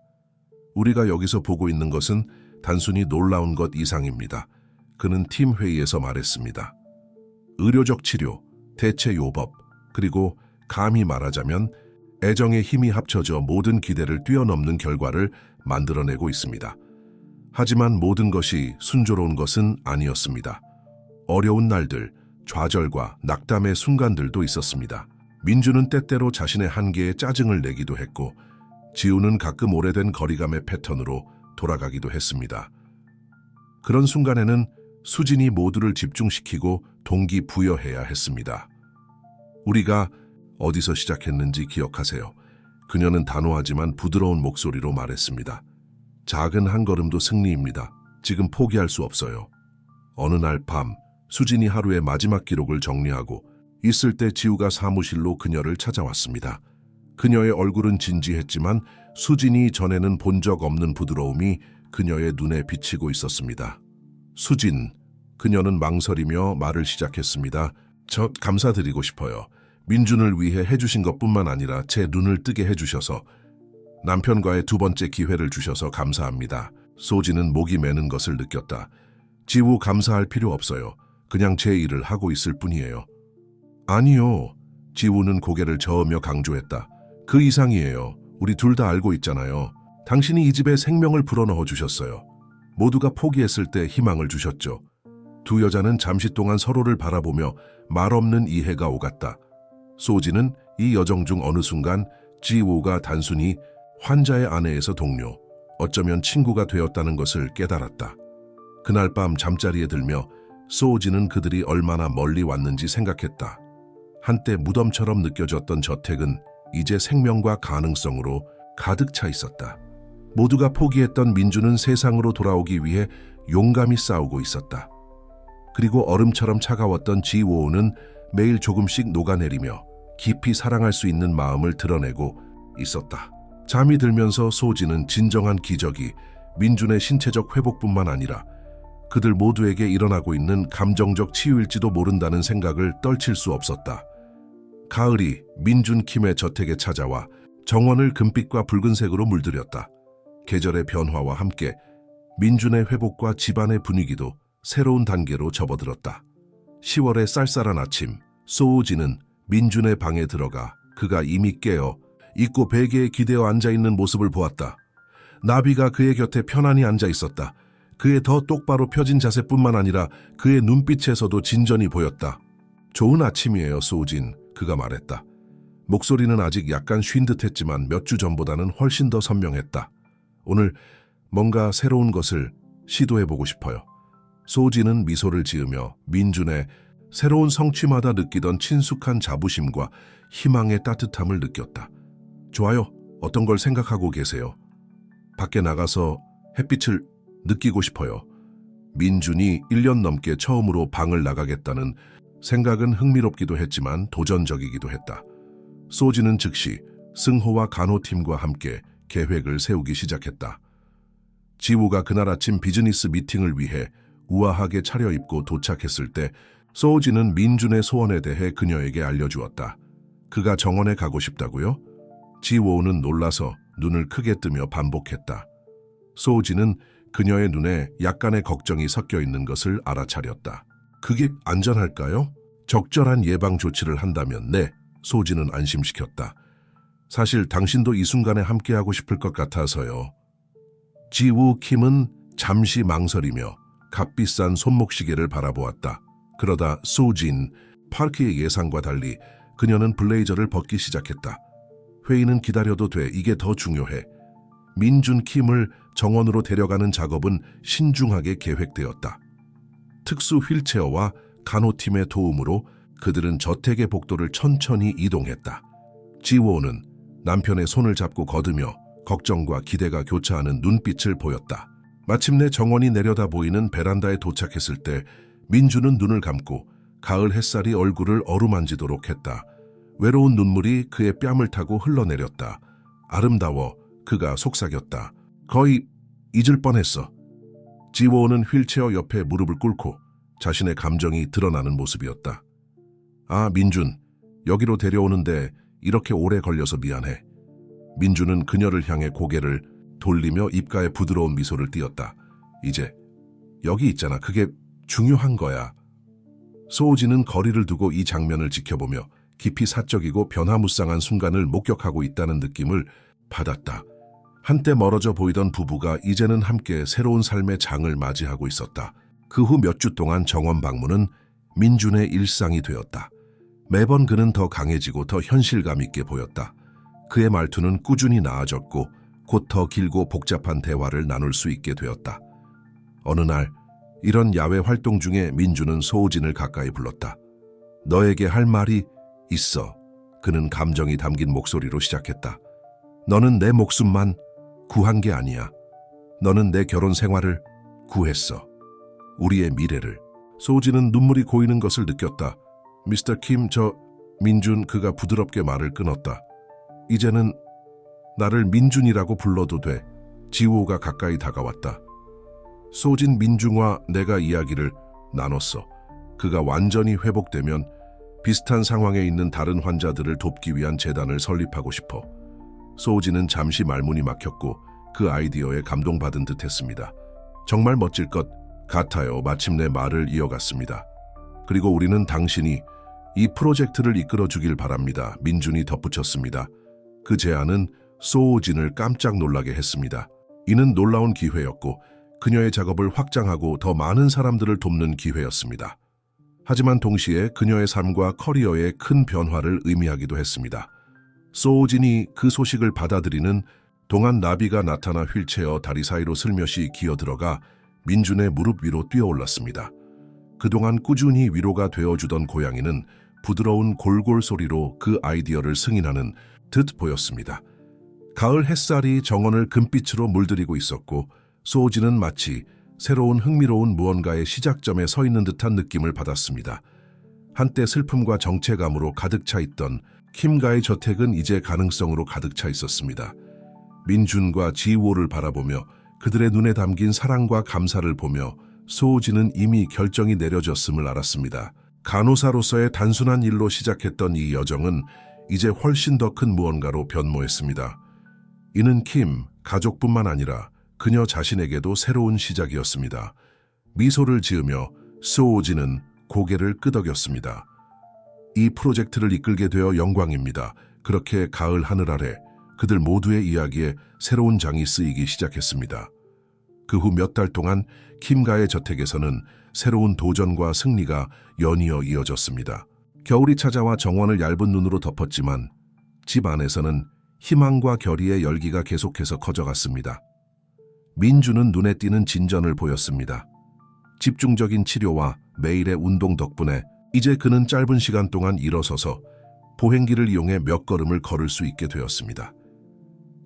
Speaker 1: 우리가 여기서 보고 있는 것은 단순히 놀라운 것 이상입니다. 그는 팀 회의에서 말했습니다. 의료적 치료, 대체 요법, 그리고 감히 말하자면 애정의 힘이 합쳐져 모든 기대를 뛰어넘는 결과를 만들어내고 있습니다. 하지만 모든 것이 순조로운 것은 아니었습니다. 어려운 날들, 좌절과 낙담의 순간들도 있었습니다. 민주는 때때로 자신의 한계에 짜증을 내기도 했고 지우는 가끔 오래된 거리감의 패턴으로 돌아가기도 했습니다. 그런 순간에는 수진이 모두를 집중시키고 동기부여해야 했습니다. 우리가 어디서 시작했는지 기억하세요. 그녀는 단호하지만 부드러운 목소리로 말했습니다. 작은 한 걸음도 승리입니다. 지금 포기할 수 없어요. 어느 날 밤, 수진이 하루의 마지막 기록을 정리하고 있을 때 지우가 사무실로 그녀를 찾아왔습니다. 그녀의 얼굴은 진지했지만 수진이 전에는 본 적 없는 부드러움이 그녀의 눈에 비치고 있었습니다. 수진, 그녀는 망설이며 말을 시작했습니다. 저 감사드리고 싶어요. 민준을 위해 해주신 것뿐만 아니라 제 눈을 뜨게 해주셔서, 남편과의 두 번째 기회를 주셔서 감사합니다. 소진은 목이 메는 것을 느꼈다. 지우 감사할 필요 없어요. 그냥 제 일을 하고 있을 뿐이에요. 아니요. 지우는 고개를 저으며 강조했다. 그 이상이에요. 우리 둘 다 알고 있잖아요. 당신이 이 집에 생명을 불어넣어 주셨어요. 모두가 포기했을 때 희망을 주셨죠. 두 여자는 잠시 동안 서로를 바라보며 말없는 이해가 오갔다. 소지는 이 여정 중 어느 순간 지우가 단순히 환자의 아내에서 동료, 어쩌면 친구가 되었다는 것을 깨달았다. 그날 밤 잠자리에 들며 소지는 그들이 얼마나 멀리 왔는지 생각했다. 한때 무덤처럼 느껴졌던 저택은 이제 생명과 가능성으로 가득 차 있었다. 모두가 포기했던 민주는 세상으로 돌아오기 위해 용감히 싸우고 있었다. 그리고 얼음처럼 차가웠던 지오는 매일 조금씩 녹아내리며 깊이 사랑할 수 있는 마음을 드러내고 있었다. 잠이 들면서 소지는 진정한 기적이 민준의 신체적 회복뿐만 아니라 그들 모두에게 일어나고 있는 감정적 치유일지도 모른다는 생각을 떨칠 수 없었다. 가을이 민준 킴의 저택에 찾아와 정원을 금빛과 붉은색으로 물들였다. 계절의 변화와 함께 민준의 회복과 집안의 분위기도 새로운 단계로 접어들었다. 10월의 쌀쌀한 아침, 소우지는 민준의 방에 들어가 그가 이미 깨어 있고 베개에 기대어 앉아있는 모습을 보았다. 나비가 그의 곁에 편안히 앉아 있었다. 그의 더 똑바로 펴진 자세뿐만 아니라 그의 눈빛에서도 진전이 보였다. 좋은 아침이에요, 소우진. 그가 말했다. 목소리는 아직 약간 쉰 듯했지만 몇 주 전보다는 훨씬 더 선명했다. 오늘 뭔가 새로운 것을 시도해보고 싶어요. 소우진은 미소를 지으며 민준의 새로운 성취마다 느끼던 친숙한 자부심과 희망의 따뜻함을 느꼈다. 좋아요. 어떤 걸 생각하고 계세요? 밖에 나가서 햇빛을 느끼고 싶어요. 민준이 1년 넘게 처음으로 방을 나가겠다는 생각은 흥미롭기도 했지만 도전적이기도 했다. 소지는 즉시 승호와 간호팀과 함께 계획을 세우기 시작했다. 지우가 그날 아침 비즈니스 미팅을 위해 우아하게 차려입고 도착했을 때 소지는 민준의 소원에 대해 그녀에게 알려주었다. 그가 정원에 가고 싶다고요? 지우는 놀라서 눈을 크게 뜨며 반복했다. 소지는 그녀의 눈에 약간의 걱정이 섞여 있는 것을 알아차렸다. 그게 안전할까요? 적절한 예방 조치를 한다면 네, 소지는 안심시켰다. 사실 당신도 이 순간에 함께하고 싶을 것 같아서요. 지우 킴은 잠시 망설이며 값비싼 손목시계를 바라보았다. 그러다 소진, 파크의 예상과 달리 그녀는 블레이저를 벗기 시작했다. 회의는 기다려도 돼. 이게 더 중요해. 민준 킴을 정원으로 데려가는 작업은 신중하게 계획되었다. 특수 휠체어와 간호팀의 도움으로 그들은 저택의 복도를 천천히 이동했다. 지호는 남편의 손을 잡고 거두며 걱정과 기대가 교차하는 눈빛을 보였다. 마침내 정원이 내려다 보이는 베란다에 도착했을 때 민주는 눈을 감고 가을 햇살이 얼굴을 어루만지도록 했다. 외로운 눈물이 그의 뺨을 타고 흘러내렸다. 아름다워. 그가 속삭였다. 거의 잊을 뻔했어. 지호는 휠체어 옆에 무릎을 꿇고 자신의 감정이 드러나는 모습이었다. 아, 민준, 여기로 데려오는데 이렇게 오래 걸려서 미안해. 민준은 그녀를 향해 고개를 돌리며 입가에 부드러운 미소를 띄었다. 이제 여기 있잖아. 그게 중요한 거야. 소우진은 거리를 두고 이 장면을 지켜보며 깊이 사적이고 변화무쌍한 순간을 목격하고 있다는 느낌을 받았다. 한때 멀어져 보이던 부부가 이제는 함께 새로운 삶의 장을 맞이하고 있었다. 그 후 몇 주 동안 정원 방문은 민준의 일상이 되었다. 매번 그는 더 강해지고 더 현실감 있게 보였다. 그의 말투는 꾸준히 나아졌고 곧 더 길고 복잡한 대화를 나눌 수 있게 되었다. 어느 날 이런 야외 활동 중에 민준은 소우진을 가까이 불렀다. 너에게 할 말이 있어. 그는 감정이 담긴 목소리로 시작했다. 너는 내 목숨만 구한 게 아니야. 너는 내 결혼 생활을 구했어. 우리의 미래를. 소우진은 눈물이 고이는 것을 느꼈다. 미스터 킴, 민준. 그가 부드럽게 말을 끊었다. 이제는 나를 민준이라고 불러도 돼. 지호가 가까이 다가왔다. 소진, 민중과 내가 이야기를 나눴어. 그가 완전히 회복되면 비슷한 상황에 있는 다른 환자들을 돕기 위한 재단을 설립하고 싶어. 소우진은 잠시 말문이 막혔고 그 아이디어에 감동받은 듯 했습니다. 정말 멋질 것 같아요. 마침내 말을 이어갔습니다. 그리고 우리는 당신이 이 프로젝트를 이끌어 주길 바랍니다. 민준이 덧붙였습니다. 그 제안은 소우진을 깜짝 놀라게 했습니다. 이는 놀라운 기회였고 그녀의 작업을 확장하고 더 많은 사람들을 돕는 기회였습니다. 하지만 동시에 그녀의 삶과 커리어에 큰 변화를 의미하기도 했습니다. 소우진이 그 소식을 받아들이는 동안 나비가 나타나 휠체어 다리 사이로 슬며시 기어들어가 민준의 무릎 위로 뛰어올랐습니다. 그동안 꾸준히 위로가 되어주던 고양이는 부드러운 골골 소리로 그 아이디어를 승인하는 듯 보였습니다. 가을 햇살이 정원을 금빛으로 물들이고 있었고 소우진은 마치 새로운 흥미로운 무언가의 시작점에 서 있는 듯한 느낌을 받았습니다. 한때 슬픔과 정체감으로 가득 차 있던 킴과의 저택은 이제 가능성으로 가득 차 있었습니다. 민준과 지호를 바라보며 그들의 눈에 담긴 사랑과 감사를 보며 소우진은 이미 결정이 내려졌음을 알았습니다. 간호사로서의 단순한 일로 시작했던 이 여정은 이제 훨씬 더 큰 무언가로 변모했습니다. 이는 킴, 가족뿐만 아니라 그녀 자신에게도 새로운 시작이었습니다. 미소를 지으며 소우진은 고개를 끄덕였습니다. 이 프로젝트를 이끌게 되어 영광입니다. 그렇게 가을 하늘 아래 그들 모두의 이야기에 새로운 장이 쓰이기 시작했습니다. 그 후 몇 달 동안 킴과의 저택에서는 새로운 도전과 승리가 연이어 이어졌습니다. 겨울이 찾아와 정원을 얇은 눈으로 덮었지만 집 안에서는 희망과 결의의 열기가 계속해서 커져갔습니다. 민주는 눈에 띄는 진전을 보였습니다. 집중적인 치료와 매일의 운동 덕분에 이제 그는 짧은 시간 동안 일어서서 보행기를 이용해 몇 걸음을 걸을 수 있게 되었습니다.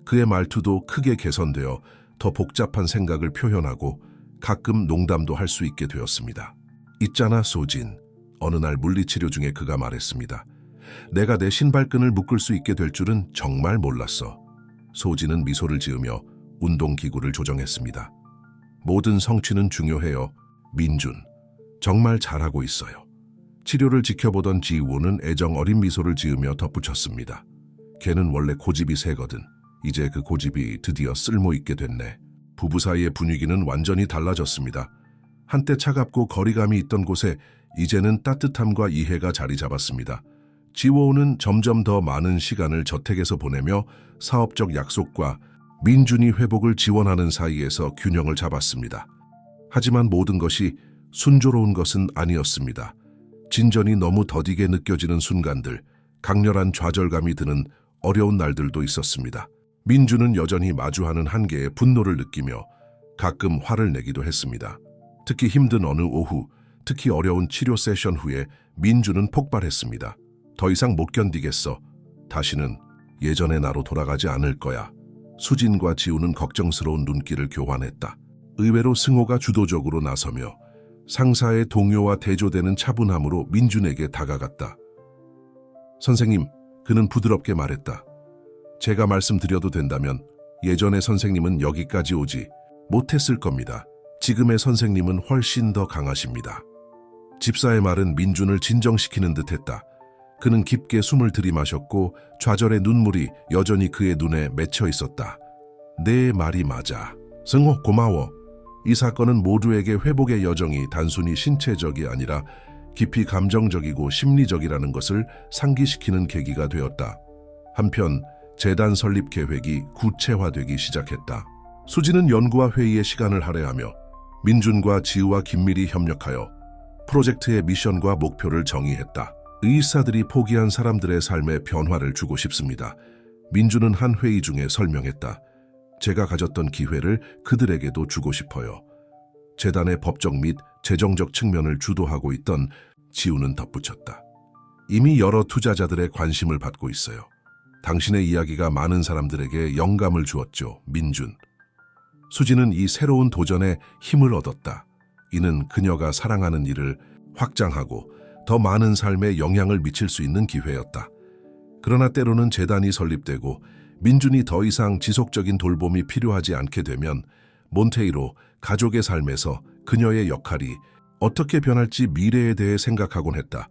Speaker 1: 그의 말투도 크게 개선되어 더 복잡한 생각을 표현하고 가끔 농담도 할 수 있게 되었습니다. 있잖아, 소진. 어느 날 물리치료 중에 그가 말했습니다. 내가 내 신발끈을 묶을 수 있게 될 줄은 정말 몰랐어. 소진은 미소를 지으며 운동기구를 조정했습니다. 모든 성취는 중요해요. 민준, 정말 잘하고 있어요. 치료를 지켜보던 지우는 애정 어린 미소를 지으며 덧붙였습니다. 걔는 원래 고집이 세거든. 이제 그 고집이 드디어 쓸모있게 됐네. 부부 사이의 분위기는 완전히 달라졌습니다. 한때 차갑고 거리감이 있던 곳에 이제는 따뜻함과 이해가 자리 잡았습니다. 지호는 점점 더 많은 시간을 저택에서 보내며 사업적 약속과 민준이 회복을 지원하는 사이에서 균형을 잡았습니다. 하지만 모든 것이 순조로운 것은 아니었습니다. 진전이 너무 더디게 느껴지는 순간들, 강렬한 좌절감이 드는 어려운 날들도 있었습니다. 민주는 여전히 마주하는 한계에 분노를 느끼며 가끔 화를 내기도 했습니다. 특히 힘든 어느 오후, 특히 어려운 치료 세션 후에 민주는 폭발했습니다. 더 이상 못 견디겠어. 다시는 예전의 나로 돌아가지 않을 거야. 수진과 지우는 걱정스러운 눈길을 교환했다. 의외로 승호가 주도적으로 나서며 상사의 동요와 대조되는 차분함으로 민준에게 다가갔다. 선생님, 그는 부드럽게 말했다. 제가 말씀드려도 된다면 예전의 선생님은 여기까지 오지 못했을 겁니다. 지금의 선생님은 훨씬 더 강하십니다. 집사의 말은 민준을 진정시키는 듯했다. 그는 깊게 숨을 들이마셨고 좌절의 눈물이 여전히 그의 눈에 맺혀 있었다. 내 말이 맞아. 승호, 고마워. 이 사건은 모두에게 회복의 여정이 단순히 신체적이 아니라 깊이 감정적이고 심리적이라는 것을 상기시키는 계기가 되었다. 한편 재단 설립 계획이 구체화되기 시작했다. 수지는 연구와 회의의 시간을 할애하며 민준과 지우와 긴밀히 협력하여 프로젝트의 미션과 목표를 정의했다. 의사들이 포기한 사람들의 삶에 변화를 주고 싶습니다. 민준은 한 회의 중에 설명했다. 제가 가졌던 기회를 그들에게도 주고 싶어요. 재단의 법적 및 재정적 측면을 주도하고 있던 지우는 덧붙였다. 이미 여러 투자자들의 관심을 받고 있어요. 당신의 이야기가 많은 사람들에게 영감을 주었죠, 민준. 수지는 이 새로운 도전에 힘을 얻었다. 이는 그녀가 사랑하는 일을 확장하고 더 많은 삶에 영향을 미칠 수 있는 기회였다. 그러나 때로는 재단이 설립되고 민준이 더 이상 지속적인 돌봄이 필요하지 않게 되면 몬테이로 가족의 삶에서 그녀의 역할이 어떻게 변할지 미래에 대해 생각하곤 했다.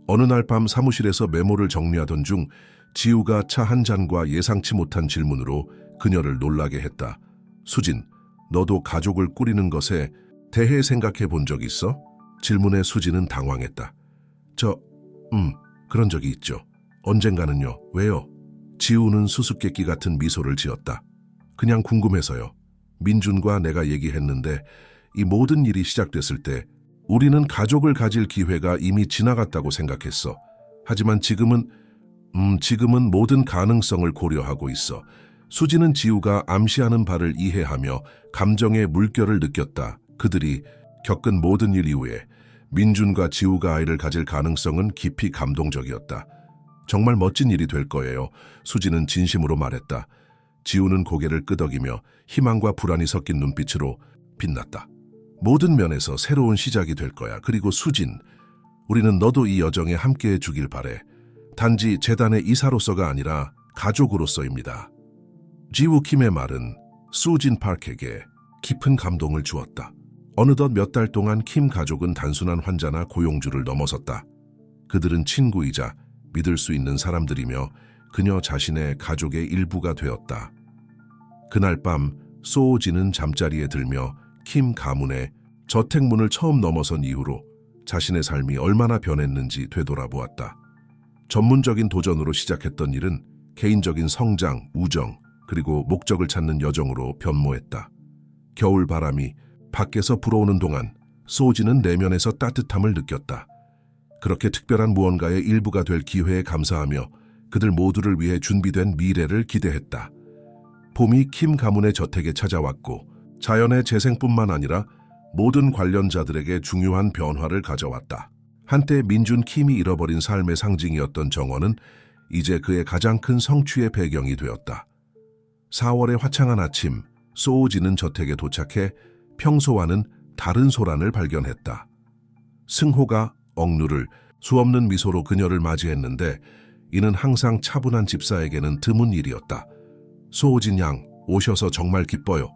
Speaker 1: 어느 날 밤 사무실에서 메모를 정리하던 중 지우가 차 한 잔과 예상치 못한 질문으로 그녀를 놀라게 했다. 수진, 너도 가족을 꾸리는 것에 대해 생각해 본 적 있어? 질문에 수진은 당황했다. 그런 적이 있죠. 언젠가는요. 왜요? 지우는 수수께끼 같은 미소를 지었다. 그냥 궁금해서요. 민준과 내가 얘기했는데 이 모든 일이 시작됐을 때 우리는 가족을 가질 기회가 이미 지나갔다고 생각했어. 하지만 지금은 모든 가능성을 고려하고 있어. 수지는 지우가 암시하는 바를 이해하며 감정의 물결을 느꼈다. 그들이 겪은 모든 일 이후에 민준과 지우가 아이를 가질 가능성은 깊이 감동적이었다. 정말 멋진 일이 될 거예요. 수지는 진심으로 말했다. 지우는 고개를 끄덕이며 희망과 불안이 섞인 눈빛으로 빛났다. 모든 면에서 새로운 시작이 될 거야. 그리고 수진, 우리는 너도 이 여정에 함께해 주길 바래. 단지 재단의 이사로서가 아니라 가족으로서입니다. 지우 킴의 말은 수진 파크에게 깊은 감동을 주었다. 어느덧 몇 달 동안 킴 가족은 단순한 환자나 고용주를 넘어섰다. 그들은 친구이자 믿을 수 있는 사람들이며 그녀 자신의 가족의 일부가 되었다. 그날 밤 소오지는 잠자리에 들며 킴 가문의 저택문을 처음 넘어선 이후로 자신의 삶이 얼마나 변했는지 되돌아보았다. 전문적인 도전으로 시작했던 일은 개인적인 성장, 우정, 그리고 목적을 찾는 여정으로 변모했다. 겨울 바람이 밖에서 불어오는 동안 소오지는 내면에서 따뜻함을 느꼈다. 그렇게 특별한 무언가의 일부가 될 기회에 감사하며 그들 모두를 위해 준비된 미래를 기대했다. 봄이 킴 가문의 저택에 찾아왔고 자연의 재생뿐만 아니라 모든 관련자들에게 중요한 변화를 가져왔다. 한때 민준 킴이 잃어버린 삶의 상징이었던 정원은 이제 그의 가장 큰 성취의 배경이 되었다. 4월의 화창한 아침, 소오지는 저택에 도착해 평소와는 다른 소란을 발견했다. 승호가 억누를 수없는 미소로 그녀를 맞이했는데 이는 항상 차분한 집사에게는 드문 일이었다. 소오진 양, 오셔서 정말 기뻐요.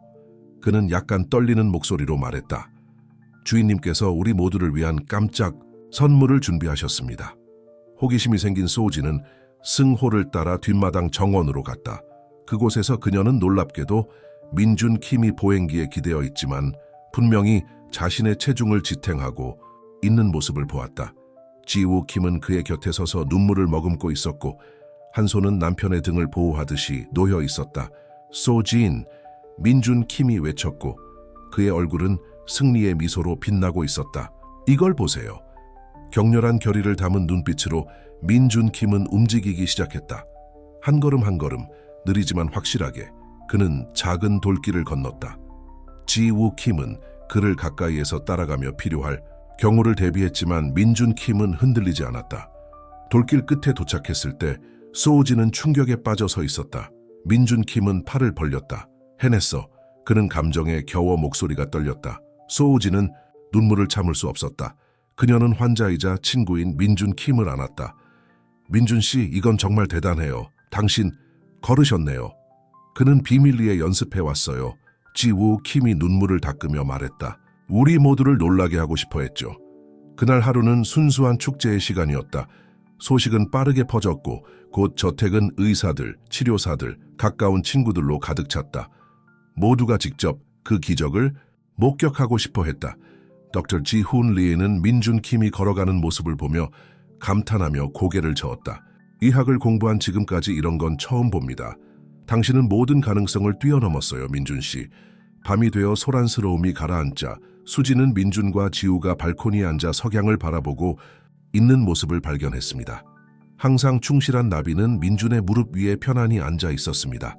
Speaker 1: 그는 약간 떨리는 목소리로 말했다. 주인님께서 우리 모두를 위한 깜짝 선물을 준비하셨습니다. 호기심이 생긴 소오지는 승호를 따라 뒷마당 정원으로 갔다. 그곳에서 그녀는 놀랍게도 민준 킴이 보행기에 기대어 있지만 분명히 자신의 체중을 지탱하고 있는 모습을 보았다. 지우 킴은 그의 곁에 서서 눈물을 머금고 있었고 한 손은 남편의 등을 보호하듯이 놓여 있었다. 소진, 민준 킴이 외쳤고 그의 얼굴은 승리의 미소로 빛나고 있었다. 이걸 보세요. 격렬한 결의를 담은 눈빛으로 민준 킴은 움직이기 시작했다. 한 걸음 한 걸음, 느리지만 확실하게 그는 작은 돌길을 건넜다. 지우 킴은 그를 가까이에서 따라가며 필요할 경우를 대비했지만 민준 킴은 흔들리지 않았다. 돌길 끝에 도착했을 때 소우진은 충격에 빠져 서 있었다. 민준 킴은 팔을 벌렸다. 해냈어. 그는 감정에 겨워 목소리가 떨렸다. 소우진은 눈물을 참을 수 없었다. 그녀는 환자이자 친구인 민준 킴을 안았다. 민준 씨, 이건 정말 대단해요. 당신 걸으셨네요. 그는 비밀리에 연습해 왔어요. 지우 킴이 눈물을 닦으며 말했다. 우리 모두를 놀라게 하고 싶어 했죠. 그날 하루는 순수한 축제의 시간이었다. 소식은 빠르게 퍼졌고 곧 저택은 의사들, 치료사들, 가까운 친구들로 가득 찼다. 모두가 직접 그 기적을 목격하고 싶어 했다. 덕터 지훈 리에는 민준 킴이 걸어가는 모습을 보며 감탄하며 고개를 저었다. 의학을 공부한 지금까지 이런 건 처음 봅니다. 당신은 모든 가능성을 뛰어넘었어요, 민준 씨. 밤이 되어 소란스러움이 가라앉자 수지는 민준과 지우가 발코니에 앉아 석양을 바라보고 있는 모습을 발견했습니다. 항상 충실한 나비는 민준의 무릎 위에 편안히 앉아 있었습니다.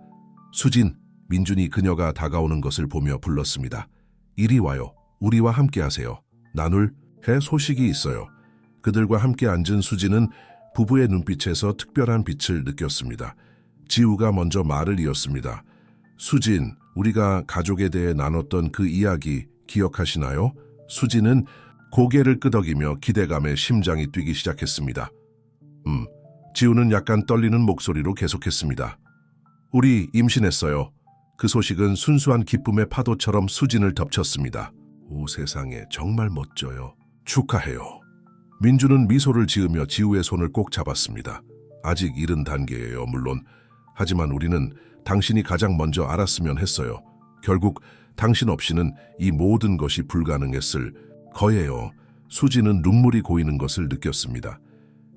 Speaker 1: 수진, 민준이 그녀가 다가오는 것을 보며 불렀습니다. 이리 와요. 우리와 함께 하세요. 나눌 해 소식이 있어요. 그들과 함께 앉은 수지는 부부의 눈빛에서 특별한 빛을 느꼈습니다. 지우가 먼저 말을 이었습니다. 수진, 우리가 가족에 대해 나눴던 그 이야기 기억하시나요? 수진은 고개를 끄덕이며 기대감에 심장이 뛰기 시작했습니다. 지우는 약간 떨리는 목소리로 계속했습니다. 우리 임신했어요. 그 소식은 순수한 기쁨의 파도처럼 수진을 덮쳤습니다. 오, 세상에, 정말 멋져요. 축하해요. 민준은 미소를 지으며 지우의 손을 꼭 잡았습니다. 아직 이른 단계예요, 물론. 하지만 우리는 당신이 가장 먼저 알았으면 했어요. 결국 당신 없이는 이 모든 것이 불가능했을 거예요. 수지는 눈물이 고이는 것을 느꼈습니다.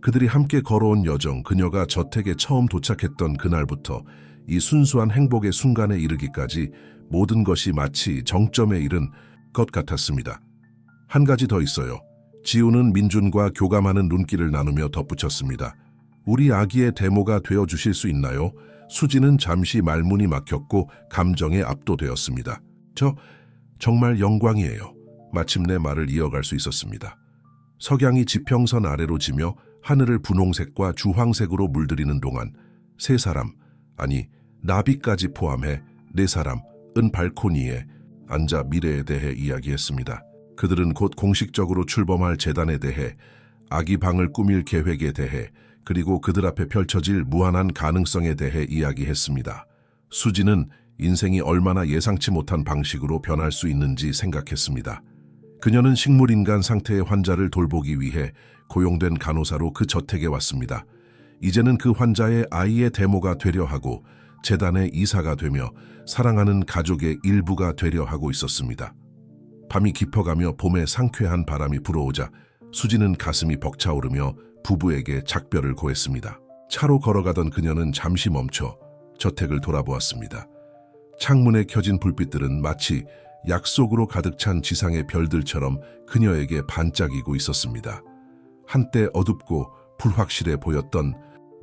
Speaker 1: 그들이 함께 걸어온 여정, 그녀가 저택에 처음 도착했던 그날부터 이 순수한 행복의 순간에 이르기까지 모든 것이 마치 정점에 이른 것 같았습니다. 한 가지 더 있어요. 지우는 민준과 교감하는 눈길을 나누며 덧붙였습니다. 우리 아기의 데모가 되어주실 수 있나요? 수지는 잠시 말문이 막혔고 감정에 압도되었습니다. 정말 영광이에요. 마침내 말을 이어갈 수 있었습니다. 석양이 지평선 아래로 지며 하늘을 분홍색과 주황색으로 물들이는 동안 세 사람, 아니 나비까지 포함해 네 사람은 발코니에 앉아 미래에 대해 이야기했습니다. 그들은 곧 공식적으로 출범할 재단에 대해, 아기 방을 꾸밀 계획에 대해, 그리고 그들 앞에 펼쳐질 무한한 가능성에 대해 이야기했습니다. 수지는 인생이 얼마나 예상치 못한 방식으로 변할 수 있는지 생각했습니다. 그녀는 식물인간 상태의 환자를 돌보기 위해 고용된 간호사로 그 저택에 왔습니다. 이제는 그 환자의 아이의 데모가 되려 하고 재단의 이사가 되며 사랑하는 가족의 일부가 되려 하고 있었습니다. 밤이 깊어가며 봄의 상쾌한 바람이 불어오자 수지는 가슴이 벅차오르며 부부에게 작별을 고했습니다. 차로 걸어가던 그녀는 잠시 멈춰 저택을 돌아보았습니다. 창문에 켜진 불빛들은 마치 약속으로 가득 찬 지상의 별들처럼 그녀에게 반짝이고 있었습니다. 한때 어둡고 불확실해 보였던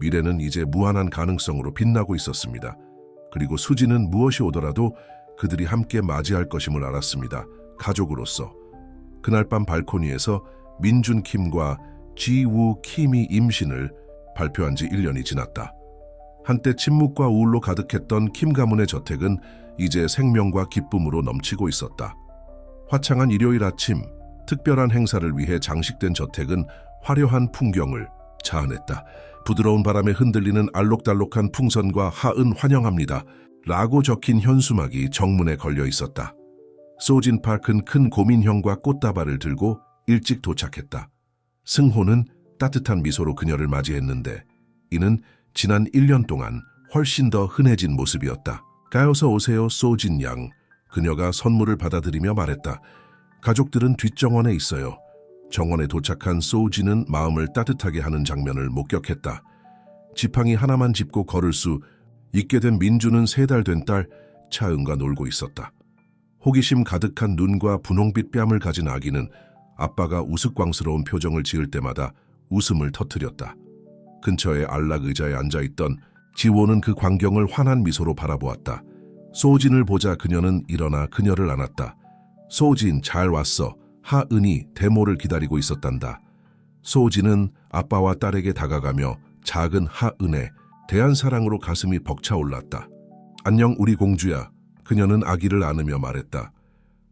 Speaker 1: 미래는 이제 무한한 가능성으로 빛나고 있었습니다. 그리고 수지는 무엇이 오더라도 그들이 함께 맞이할 것임을 알았습니다. 가족으로서. 그날 밤 발코니에서 민준 킴과 지우 킴이 임신을 발표한 지 1년이 지났다. 한때 침묵과 우울로 가득했던 킴 가문의 저택은 이제 생명과 기쁨으로 넘치고 있었다. 화창한 일요일 아침, 특별한 행사를 위해 장식된 저택은 화려한 풍경을 자아냈다. 부드러운 바람에 흔들리는 알록달록한 풍선과 하은 환영합니다 라고 적힌 현수막이 정문에 걸려 있었다. 소진 파크는 큰 고민형과 꽃다발을 들고 일찍 도착했다. 승호는 따뜻한 미소로 그녀를 맞이했는데 이는 지난 1년 동안 훨씬 더 흔해진 모습이었다. 가여서 오세요, 소진 양. 그녀가 선물을 받아들이며 말했다. 가족들은 뒷정원에 있어요. 정원에 도착한 소진은 마음을 따뜻하게 하는 장면을 목격했다. 지팡이 하나만 짚고 걸을 수 있게 된 민주는 3달 된 딸 차은과 놀고 있었다. 호기심 가득한 눈과 분홍빛 뺨을 가진 아기는 아빠가 우스꽝스러운 표정을 지을 때마다 웃음을 터뜨렸다. 근처에 안락 의자에 앉아있던 지호는 그 광경을 환한 미소로 바라보았다. 소진을 보자 그녀는 일어나 그녀를 안았다. 소진, 잘 왔어. 하은이 대모를 기다리고 있었단다. 소진은 아빠와 딸에게 다가가며 작은 하은에 대한 사랑으로 가슴이 벅차올랐다. 안녕 우리 공주야. 그녀는 아기를 안으며 말했다.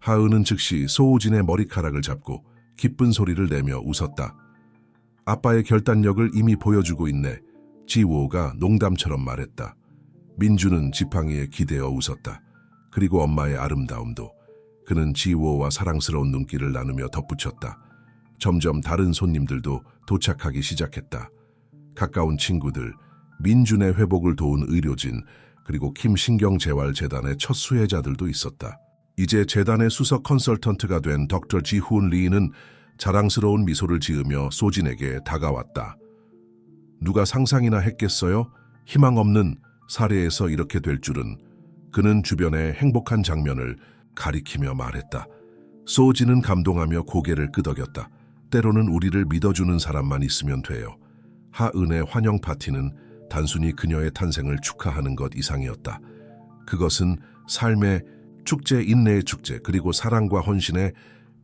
Speaker 1: 하은은 즉시 소진의 머리카락을 잡고 기쁜 소리를 내며 웃었다. 아빠의 결단력을 이미 보여주고 있네. 지호가 농담처럼 말했다. 민주는 지팡이에 기대어 웃었다. 그리고 엄마의 아름다움도. 그는 지호와 사랑스러운 눈길을 나누며 덧붙였다. 점점 다른 손님들도 도착하기 시작했다. 가까운 친구들, 민준의 회복을 도운 의료진, 그리고 김신경재활재단의 첫 수혜자들도 있었다. 이제 재단의 수석 컨설턴트가 된 덕터 지훈 리는 자랑스러운 미소를 지으며 소진에게 다가왔다. 누가 상상이나 했겠어요? 희망 없는 사례에서 이렇게 될 줄은. 그는 주변의 행복한 장면을 가리키며 말했다. 소진은 감동하며 고개를 끄덕였다. 때로는 우리를 믿어주는 사람만 있으면 돼요. 하은의 환영 파티는 단순히 그녀의 탄생을 축하하는 것 이상이었다. 그것은 삶의 축제, 인내의 축제, 그리고 사랑과 헌신의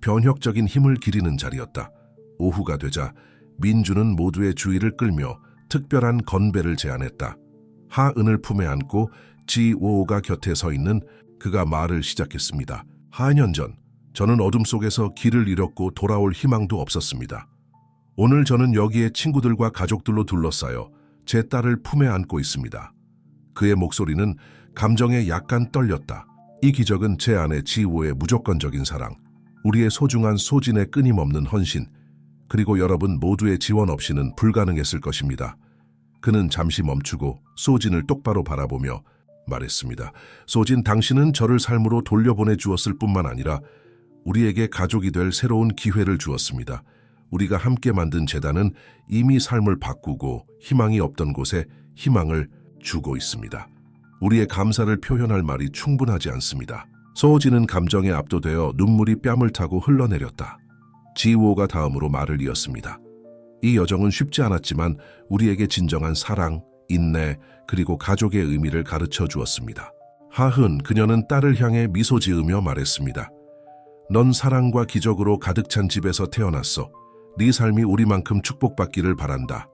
Speaker 1: 변혁적인 힘을 기리는 자리였다. 오후가 되자 민주는 모두의 주의를 끌며 특별한 건배를 제안했다. 하은을 품에 안고 지오가 곁에 서 있는 그가 말을 시작했습니다. 4년 전 저는 어둠 속에서 길을 잃었고 돌아올 희망도 없었습니다. 오늘 저는 여기에 친구들과 가족들로 둘러싸여 제 딸을 품에 안고 있습니다. 그의 목소리는 감정에 약간 떨렸다. 이 기적은 제 아내 지호의 무조건적인 사랑, 우리의 소중한 소진의 끊임없는 헌신, 그리고 여러분 모두의 지원 없이는 불가능했을 것입니다. 그는 잠시 멈추고 소진을 똑바로 바라보며 말했습니다. 소진, 당신은 저를 삶으로 돌려보내 주었을 뿐만 아니라 우리에게 가족이 될 새로운 기회를 주었습니다. 우리가 함께 만든 재단은 이미 삶을 바꾸고 희망이 없던 곳에 희망을 주고 있습니다. 우리의 감사를 표현할 말이 충분하지 않습니다. 소진은 감정에 압도되어 눈물이 뺨을 타고 흘러내렸다. 지호가 다음으로 말을 이었습니다. 이 여정은 쉽지 않았지만 우리에게 진정한 사랑, 인내, 그리고 가족의 의미를 가르쳐 주었습니다. 하은, 그녀는 딸을 향해 미소 지으며 말했습니다. 넌 사랑과 기적으로 가득 찬 집에서 태어났어. 네 삶이 우리만큼 축복받기를 바란다.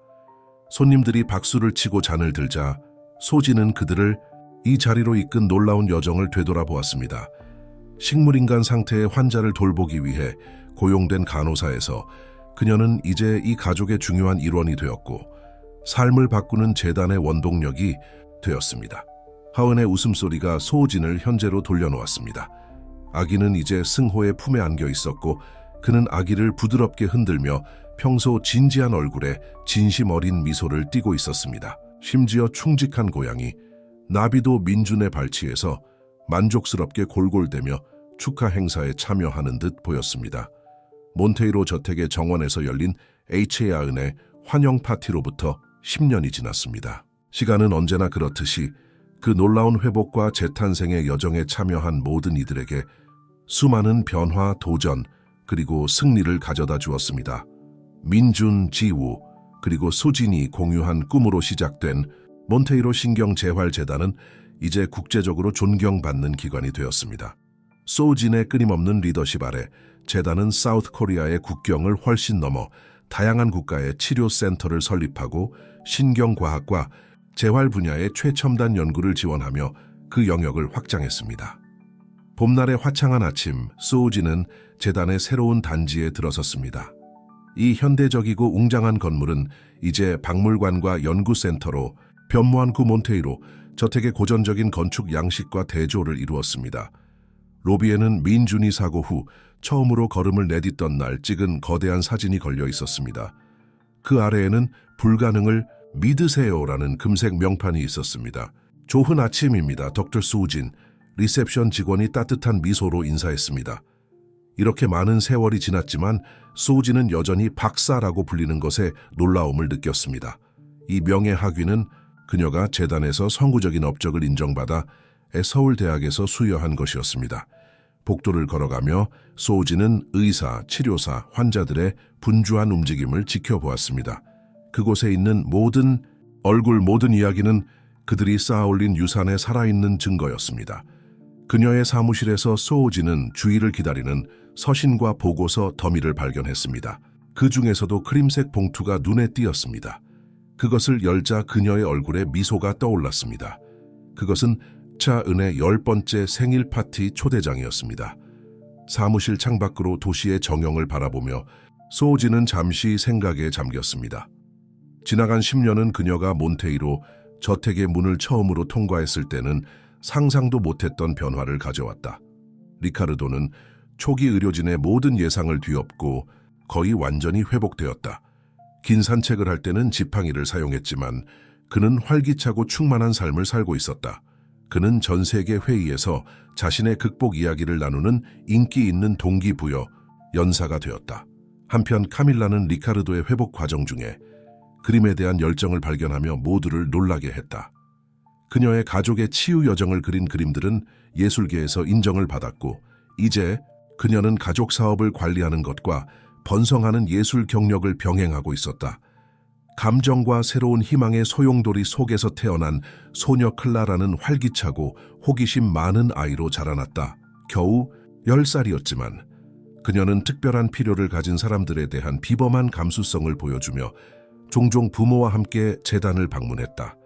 Speaker 1: 손님들이 박수를 치고 잔을 들자 소진은 그들을 이 자리로 이끈 놀라운 여정을 되돌아보았습니다. 식물인간 상태의 환자를 돌보기 위해 고용된 간호사에서 그녀는 이제 이 가족의 중요한 일원이 되었고 삶을 바꾸는 재단의 원동력이 되었습니다. 하은의 웃음소리가 소진을 현재로 돌려놓았습니다. 아기는 이제 승호의 품에 안겨 있었고 그는 아기를 부드럽게 흔들며 평소 진지한 얼굴에 진심 어린 미소를 띠고 있었습니다. 심지어 충직한 고양이 나비도 민준의 발치에서 만족스럽게 골골대며 축하 행사에 참여하는 듯 보였습니다. 몬테이로 저택의 정원에서 열린 H야은의 환영 파티로부터 10년이 지났습니다. 시간은 언제나 그렇듯이 그 놀라운 회복과 재탄생의 여정에 참여한 모든 이들에게 수많은 변화, 도전, 그리고 승리를 가져다 주었습니다. 민준, 지우, 그리고 소진이 공유한 꿈으로 시작된 몬테이로 신경재활재단은 이제 국제적으로 존경받는 기관이 되었습니다. 소진의 끊임없는 리더십 아래 재단은 사우스 코리아의 국경을 훨씬 넘어 다양한 국가의 치료센터를 설립하고 신경과학과 재활 분야의 최첨단 연구를 지원하며 그 영역을 확장했습니다. 봄날의 화창한 아침, 소진은 재단의 새로운 단지에 들어섰습니다. 이 현대적이고 웅장한 건물은 이제 박물관과 연구센터로 변모한 구 몬테이로 저택의 고전적인 건축 양식과 대조를 이루었습니다. 로비에는 민준이 사고 후 처음으로 걸음을 내딛던 날 찍은 거대한 사진이 걸려 있었습니다. 그 아래에는 불가능을 믿으세요라는 금색 명판이 있었습니다. 좋은 아침입니다. 덕터 소진. 리셉션 직원이 따뜻한 미소로 인사했습니다. 이렇게 많은 세월이 지났지만 소진은 여전히 박사라고 불리는 것에 놀라움을 느꼈습니다. 이 명예학위는 그녀가 재단에서 선구적인 업적을 인정받아 서울대학에서 수여한 것이었습니다. 복도를 걸어가며 소우지는 의사, 치료사, 환자들의 분주한 움직임을 지켜보았습니다. 그곳에 있는 모든 이야기는 그들이 쌓아올린 유산의 살아있는 증거였습니다. 그녀의 사무실에서 소우지는 주의를 기다리는 서신과 보고서 더미를 발견했습니다. 그 중에서도 크림색 봉투가 눈에 띄었습니다. 그것을 열자 그녀의 얼굴에 미소가 떠올랐습니다. 그것은 차은의 10번째 생일 파티 초대장이었습니다. 사무실 창밖으로 도시의 정형을 바라보며 소우지는 잠시 생각에 잠겼습니다. 지나간 10년은 그녀가 몬테이로 저택의 문을 처음으로 통과했을 때는 상상도 못했던 변화를 가져왔다. 리카르도는 초기 의료진의 모든 예상을 뒤엎고 거의 완전히 회복되었다. 긴 산책을 할 때는 지팡이를 사용했지만 그는 활기차고 충만한 삶을 살고 있었다. 그는 전 세계 회의에서 자신의 극복 이야기를 나누는 인기 있는 동기부여 연사가 되었다. 한편 카밀라는 리카르도의 회복 과정 중에 그림에 대한 열정을 발견하며 모두를 놀라게 했다. 그녀의 가족의 치유 여정을 그린 그림들은 예술계에서 인정을 받았고 이제 그녀는 가족 사업을 관리하는 것과 번성하는 예술 경력을 병행하고 있었다. 감정과 새로운 희망의 소용돌이 속에서 태어난 소녀 클라라는 활기차고 호기심 많은 아이로 자라났다. 겨우 10살이었지만 그녀는 특별한 필요를 가진 사람들에 대한 비범한 감수성을 보여주며 종종 부모와 함께 재단을 방문했다.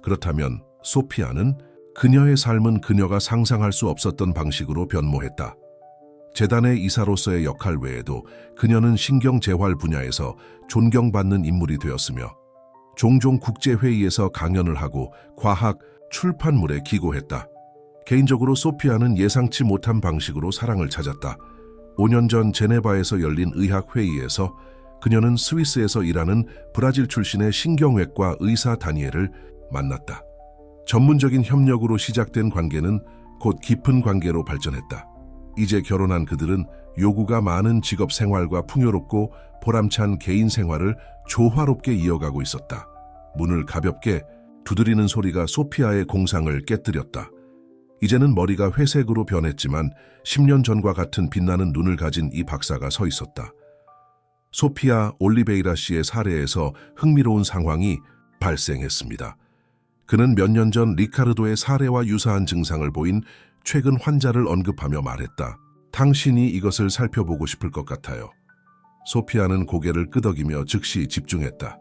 Speaker 1: 그렇다면 소피아는 그녀의 삶은 그녀가 상상할 수 없었던 방식으로 변모했다. 재단의 이사로서의 역할 외에도 그녀는 신경재활 분야에서 존경받는 인물이 되었으며 종종 국제회의에서 강연을 하고 과학, 출판물에 기고했다. 개인적으로 소피아는 예상치 못한 방식으로 사랑을 찾았다. 5년 전 제네바에서 열린 의학회의에서 그녀는 스위스에서 일하는 브라질 출신의 신경외과 의사 다니엘을 만났다. 전문적인 협력으로 시작된 관계는 곧 깊은 관계로 발전했다. 이제 결혼한 그들은 요구가 많은 직업 생활과 풍요롭고 보람찬 개인 생활을 조화롭게 이어가고 있었다. 문을 가볍게 두드리는 소리가 소피아의 공상을 깨뜨렸다. 이제는 머리가 회색으로 변했지만 10년 전과 같은 빛나는 눈을 가진 이 박사가 서 있었다. 소피아 올리베이라 씨의 사례에서 흥미로운 상황이 발생했습니다. 그는 몇 년 전 리카르도의 사례와 유사한 증상을 보인 최근 환자를 언급하며 말했다. 당신이 이것을 살펴보고 싶을 것 같아요. 소피아는 고개를 끄덕이며 즉시 집중했다.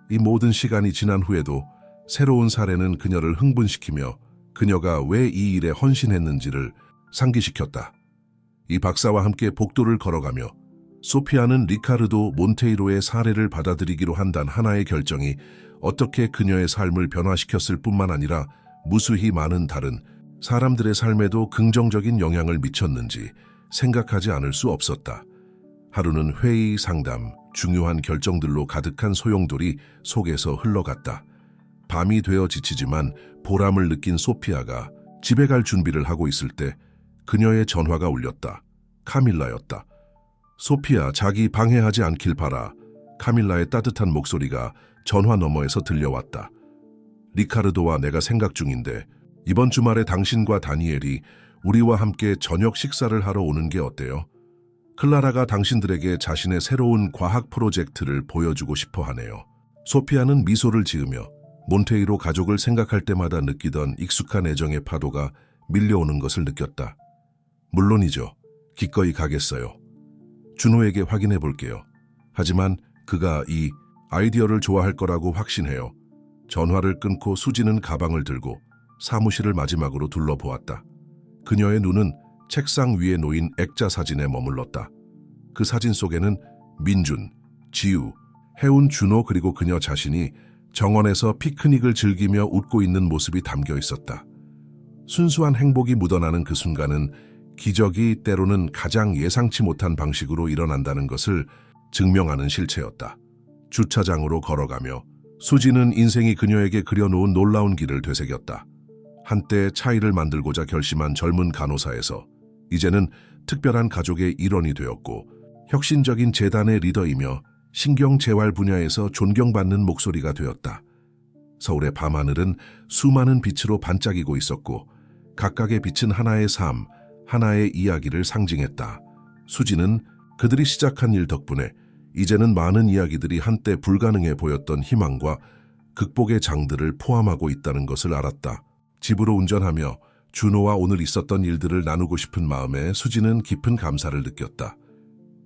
Speaker 1: 이 모든 시간이 지난 후에도 새로운 사례는 그녀를 흥분시키며 그녀가 왜 이 일에 헌신했는지를 상기시켰다. 이 박사와 함께 복도를 걸어가며 소피아는 리카르도 몬테이로의 사례를 받아들이기로 한 단 하나의 결정이 어떻게 그녀의 삶을 변화시켰을 뿐만 아니라 무수히 많은 다른 사람들의 삶에도 긍정적인 영향을 미쳤는지 생각하지 않을 수 없었다. 하루는 회의, 상담, 중요한 결정들로 가득한 소용돌이 속에서 흘러갔다. 밤이 되어 지치지만 보람을 느낀 소피아가 집에 갈 준비를 하고 있을 때 그녀의 전화가 울렸다. 카밀라였다. 소피아, 자기 방해하지 않길 바라. 카밀라의 따뜻한 목소리가 전화 너머에서 들려왔다. 리카르도와 내가 생각 중인데 이번 주말에 당신과 다니엘이 우리와 함께 저녁 식사를 하러 오는 게 어때요? 클라라가 당신들에게 자신의 새로운 과학 프로젝트를 보여주고 싶어 하네요. 소피아는 미소를 지으며 몬테이로 가족을 생각할 때마다 느끼던 익숙한 애정의 파도가 밀려오는 것을 느꼈다. 물론이죠. 기꺼이 가겠어요. 준호에게 확인해 볼게요. 하지만 그가 이 아이디어를 좋아할 거라고 확신해요. 전화를 끊고 수지는 가방을 들고 사무실을 마지막으로 둘러보았다. 그녀의 눈은 책상 위에 놓인 액자 사진에 머물렀다. 그 사진 속에는 민준, 지우, 해운 준호 그리고 그녀 자신이 정원에서 피크닉을 즐기며 웃고 있는 모습이 담겨 있었다. 순수한 행복이 묻어나는 그 순간은 기적이 때로는 가장 예상치 못한 방식으로 일어난다는 것을 증명하는 실체였다. 주차장으로 걸어가며 수지는 인생이 그녀에게 그려놓은 놀라운 길을 되새겼다. 한때 차이를 만들고자 결심한 젊은 간호사에서 이제는 특별한 가족의 일원이 되었고 혁신적인 재단의 리더이며 신경재활 분야에서 존경받는 목소리가 되었다. 서울의 밤하늘은 수많은 빛으로 반짝이고 있었고 각각의 빛은 하나의 삶, 하나의 이야기를 상징했다. 수지는 그들이 시작한 일 덕분에 이제는 많은 이야기들이 한때 불가능해 보였던 희망과 극복의 장들을 포함하고 있다는 것을 알았다. 집으로 운전하며 준호와 오늘 있었던 일들을 나누고 싶은 마음에 수지는 깊은 감사를 느꼈다.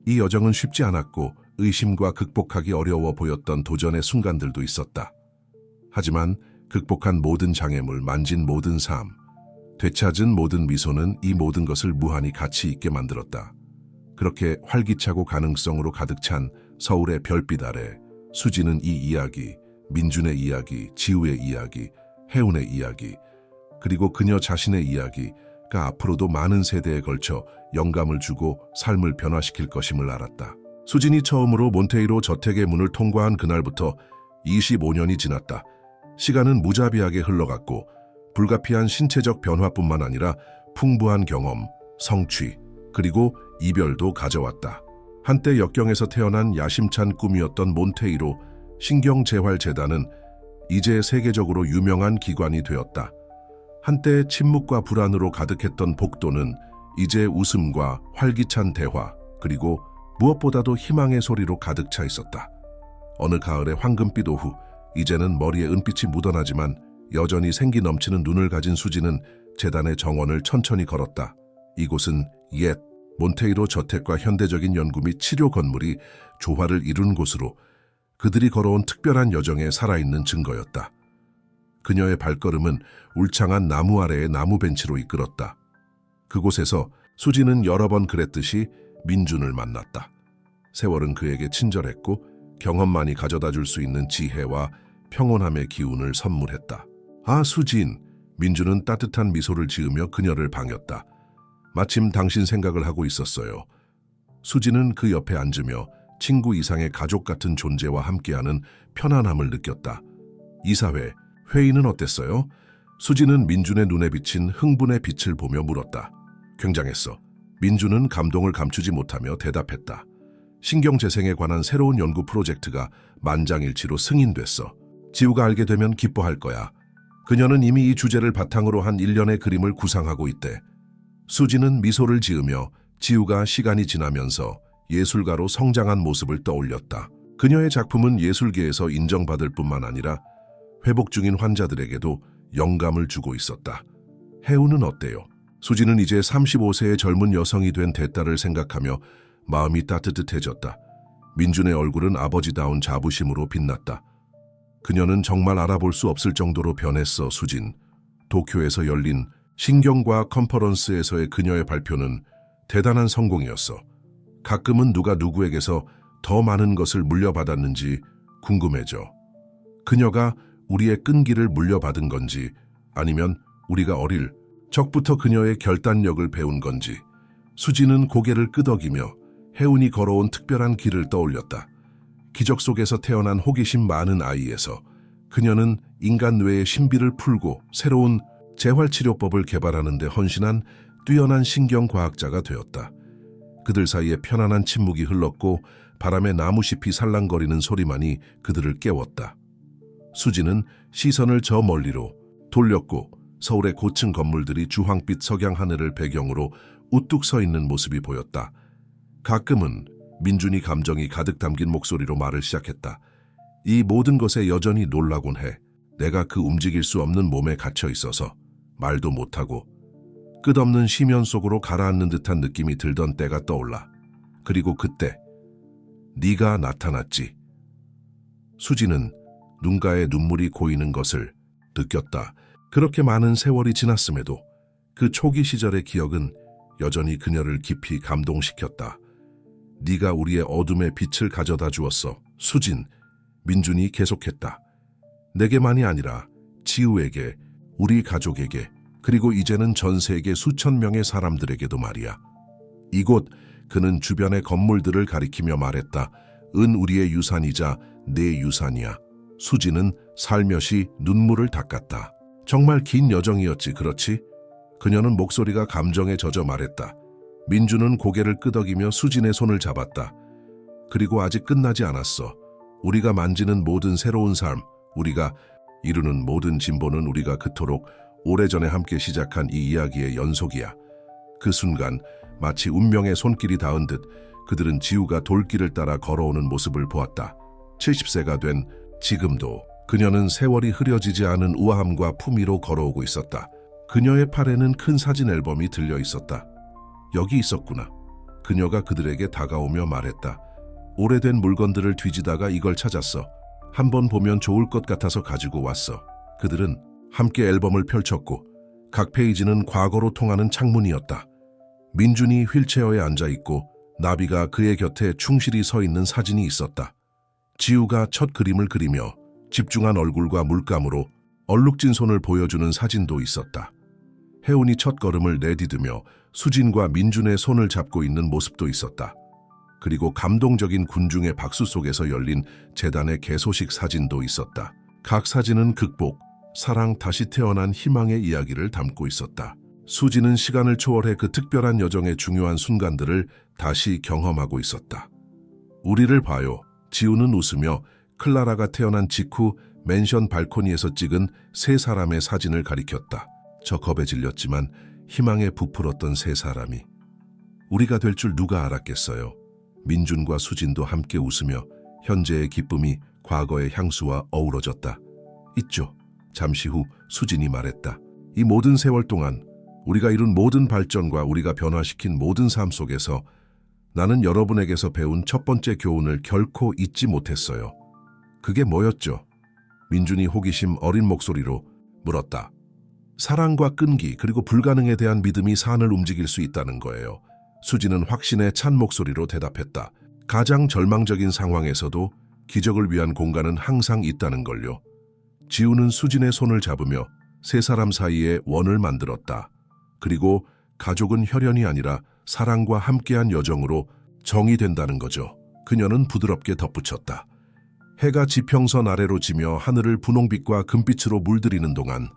Speaker 1: 이 여정은 쉽지 않았고 의심과 극복하기 어려워 보였던 도전의 순간들도 있었다. 하지만 극복한 모든 장애물, 만진 모든 삶, 되찾은 모든 미소는 이 모든 것을 무한히 가치 있게 만들었다. 그렇게 활기차고 가능성으로 가득 찬 서울의 별빛 아래 수지는 이 이야기, 민준의 이야기, 지우의 이야기, 혜운의 이야기, 그리고 그녀 자신의 이야기가 앞으로도 많은 세대에 걸쳐 영감을 주고 삶을 변화시킬 것임을 알았다. 수진이 처음으로 몬테이로 저택의 문을 통과한 그날부터 25년이 지났다. 시간은 무자비하게 흘러갔고 불가피한 신체적 변화뿐만 아니라 풍부한 경험, 성취, 그리고 이별도 가져왔다. 한때 역경에서 태어난 야심찬 꿈이었던 몬테이로 신경재활재단은 이제 세계적으로 유명한 기관이 되었다. 한때 침묵과 불안으로 가득했던 복도는 이제 웃음과 활기찬 대화, 그리고 무엇보다도 희망의 소리로 가득 차 있었다. 어느 가을의 황금빛 오후, 이제는 머리에 은빛이 묻어나지만 여전히 생기 넘치는 눈을 가진 수지는 재단의 정원을 천천히 걸었다. 이곳은 옛 몬테이로 저택과 현대적인 연구 및 치료 건물이 조화를 이룬 곳으로 그들이 걸어온 특별한 여정에 살아있는 증거였다. 그녀의 발걸음은 울창한 나무 아래의 나무 벤치로 이끌었다. 그곳에서 수지는 여러 번 그랬듯이 민준을 만났다. 세월은 그에게 친절했고 경험만이 가져다 줄 수 있는 지혜와 평온함의 기운을 선물했다. 아, 수진, 민준은 따뜻한 미소를 지으며 그녀를 반겼다. 마침 당신 생각을 하고 있었어요. 수지는 그 옆에 앉으며 친구 이상의 가족 같은 존재와 함께하는 편안함을 느꼈다. 이사회, 회의는 어땠어요? 수지는 민준의 눈에 비친 흥분의 빛을 보며 물었다. 굉장했어. 민준은 감동을 감추지 못하며 대답했다. 신경재생에 관한 새로운 연구 프로젝트가 만장일치로 승인됐어. 지우가 알게 되면 기뻐할 거야. 그녀는 이미 이 주제를 바탕으로 한 일련의 그림을 구상하고 있대. 수지는 미소를 지으며 지우가 시간이 지나면서 예술가로 성장한 모습을 떠올렸다. 그녀의 작품은 예술계에서 인정받을 뿐만 아니라 회복 중인 환자들에게도 영감을 주고 있었다. 혜우는 어때요? 수지는 이제 35세의 젊은 여성이 된 대딸을 생각하며 마음이 따뜻해졌다. 민준의 얼굴은 아버지다운 자부심으로 빛났다. 그녀는 정말 알아볼 수 없을 정도로 변했어, 수진. 도쿄에서 열린 신경과학 컨퍼런스에서의 그녀의 발표는 대단한 성공이었어. 가끔은 누가 누구에게서 더 많은 것을 물려받았는지 궁금해져. 그녀가 우리의 끈기를 물려받은 건지 아니면 우리가 어릴 적부터 그녀의 결단력을 배운 건지. 수지는 고개를 끄덕이며 혜운이 걸어온 특별한 길을 떠올렸다. 기적 속에서 태어난 호기심 많은 아이에서 그녀는 인간 뇌의 신비를 풀고 새로운 재활치료법을 개발하는 데 헌신한 뛰어난 신경과학자가 되었다. 그들 사이에 편안한 침묵이 흘렀고 바람에 나무잎이 살랑거리는 소리만이 그들을 깨웠다. 수지는 시선을 저 멀리로 돌렸고 서울의 고층 건물들이 주황빛 석양 하늘을 배경으로 우뚝 서 있는 모습이 보였다. 가끔은 민준이 감정이 가득 담긴 목소리로 말을 시작했다. 이 모든 것에 여전히 놀라곤 해. 내가 그 움직일 수 없는 몸에 갇혀 있어서 말도 못하고 끝없는 심연 속으로 가라앉는 듯한 느낌이 들던 때가 떠올라. 그리고 그때 네가 나타났지. 수지는 눈가에 눈물이 고이는 것을 느꼈다. 그렇게 많은 세월이 지났음에도 그 초기 시절의 기억은 여전히 그녀를 깊이 감동시켰다. 네가 우리의 어둠의 빛을 가져다 주었어, 수진. 민준이 계속했다. 내게만이 아니라 지우에게, 우리 가족에게, 그리고 이제는 전 세계 수천 명의 사람들에게도 말이야. 이곳, 그는 주변의 건물들을 가리키며 말했다. 은 우리의 유산이자 내 유산이야. 수지는 살며시 눈물을 닦았다. 정말 긴 여정이었지, 그렇지? 그녀는 목소리가 감정에 젖어 말했다. 민준은 고개를 끄덕이며 수진의 손을 잡았다. 그리고 아직 끝나지 않았어. 우리가 만지는 모든 새로운 삶, 우리가 이루는 모든 진보는 우리가 그토록 오래전에 함께 시작한 이 이야기의 연속이야. 그 순간 마치 운명의 손길이 닿은 듯 그들은 지우가 돌길을 따라 걸어오는 모습을 보았다. 70세가 된 지금도 그녀는 세월이 흐려지지 않은 우아함과 품위로 걸어오고 있었다. 그녀의 팔에는 큰 사진 앨범이 들려 있었다. 여기 있었구나. 그녀가 그들에게 다가오며 말했다. 오래된 물건들을 뒤지다가 이걸 찾았어. 한번 보면 좋을 것 같아서 가지고 왔어. 그들은 함께 앨범을 펼쳤고 각 페이지는 과거로 통하는 창문이었다. 민준이 휠체어에 앉아있고 나비가 그의 곁에 충실히 서 있는 사진이 있었다. 지우가 첫 그림을 그리며 집중한 얼굴과 물감으로 얼룩진 손을 보여주는 사진도 있었다. 혜운이 첫 걸음을 내디디며 수진과 민준의 손을 잡고 있는 모습도 있었다. 그리고 감동적인 군중의 박수 속에서 열린 재단의 개소식 사진도 있었다. 각 사진은 극복, 사랑, 다시 태어난 희망의 이야기를 담고 있었다. 수지는 시간을 초월해 그 특별한 여정의 중요한 순간들을 다시 경험하고 있었다. 우리를 봐요. 지우는 웃으며 클라라가 태어난 직후 맨션 발코니에서 찍은 세 사람의 사진을 가리켰다. 저 겁에 질렸지만 희망에 부풀었던 세 사람이 우리가 될 줄 누가 알았겠어요. 민준과 수진도 함께 웃으며 현재의 기쁨이 과거의 향수와 어우러졌다. 있죠. 잠시 후 수진이 말했다. 이 모든 세월 동안 우리가 이룬 모든 발전과 우리가 변화시킨 모든 삶 속에서 나는 여러분에게서 배운 첫 번째 교훈을 결코 잊지 못했어요. 그게 뭐였죠? 민준이 호기심 어린 목소리로 물었다. 사랑과 끈기 그리고 불가능에 대한 믿음이 산을 움직일 수 있다는 거예요. 수지는 확신에 찬 목소리로 대답했다. 가장 절망적인 상황에서도 기적을 위한 공간은 항상 있다는 걸요. 지우는 수진의 손을 잡으며 세 사람 사이에 원을 만들었다. 그리고 가족은 혈연이 아니라 사랑과 함께한 여정으로 정의된다는 거죠. 그녀는 부드럽게 덧붙였다. 해가 지평선 아래로 지며 하늘을 분홍빛과 금빛으로 물들이는 동안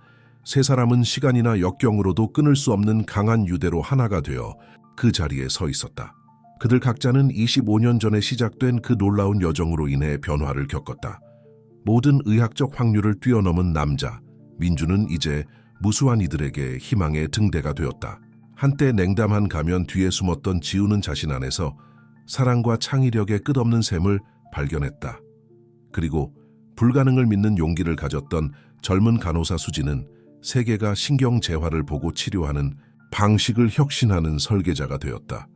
Speaker 1: 세 사람은 시간이나 역경으로도 끊을 수 없는 강한 유대로 하나가 되어 그 자리에 서 있었다. 그들 각자는 25년 전에 시작된 그 놀라운 여정으로 인해 변화를 겪었다. 모든 의학적 확률을 뛰어넘은 남자, 민준은 이제 무수한 이들에게 희망의 등대가 되었다. 한때 냉담한 가면 뒤에 숨었던 지우는 자신 안에서 사랑과 창의력의 끝없는 샘을 발견했다. 그리고 불가능을 믿는 용기를 가졌던 젊은 간호사 수지는 세계가 신경재활을 보고 치료하는 방식을 혁신하는 설계자가 되었다.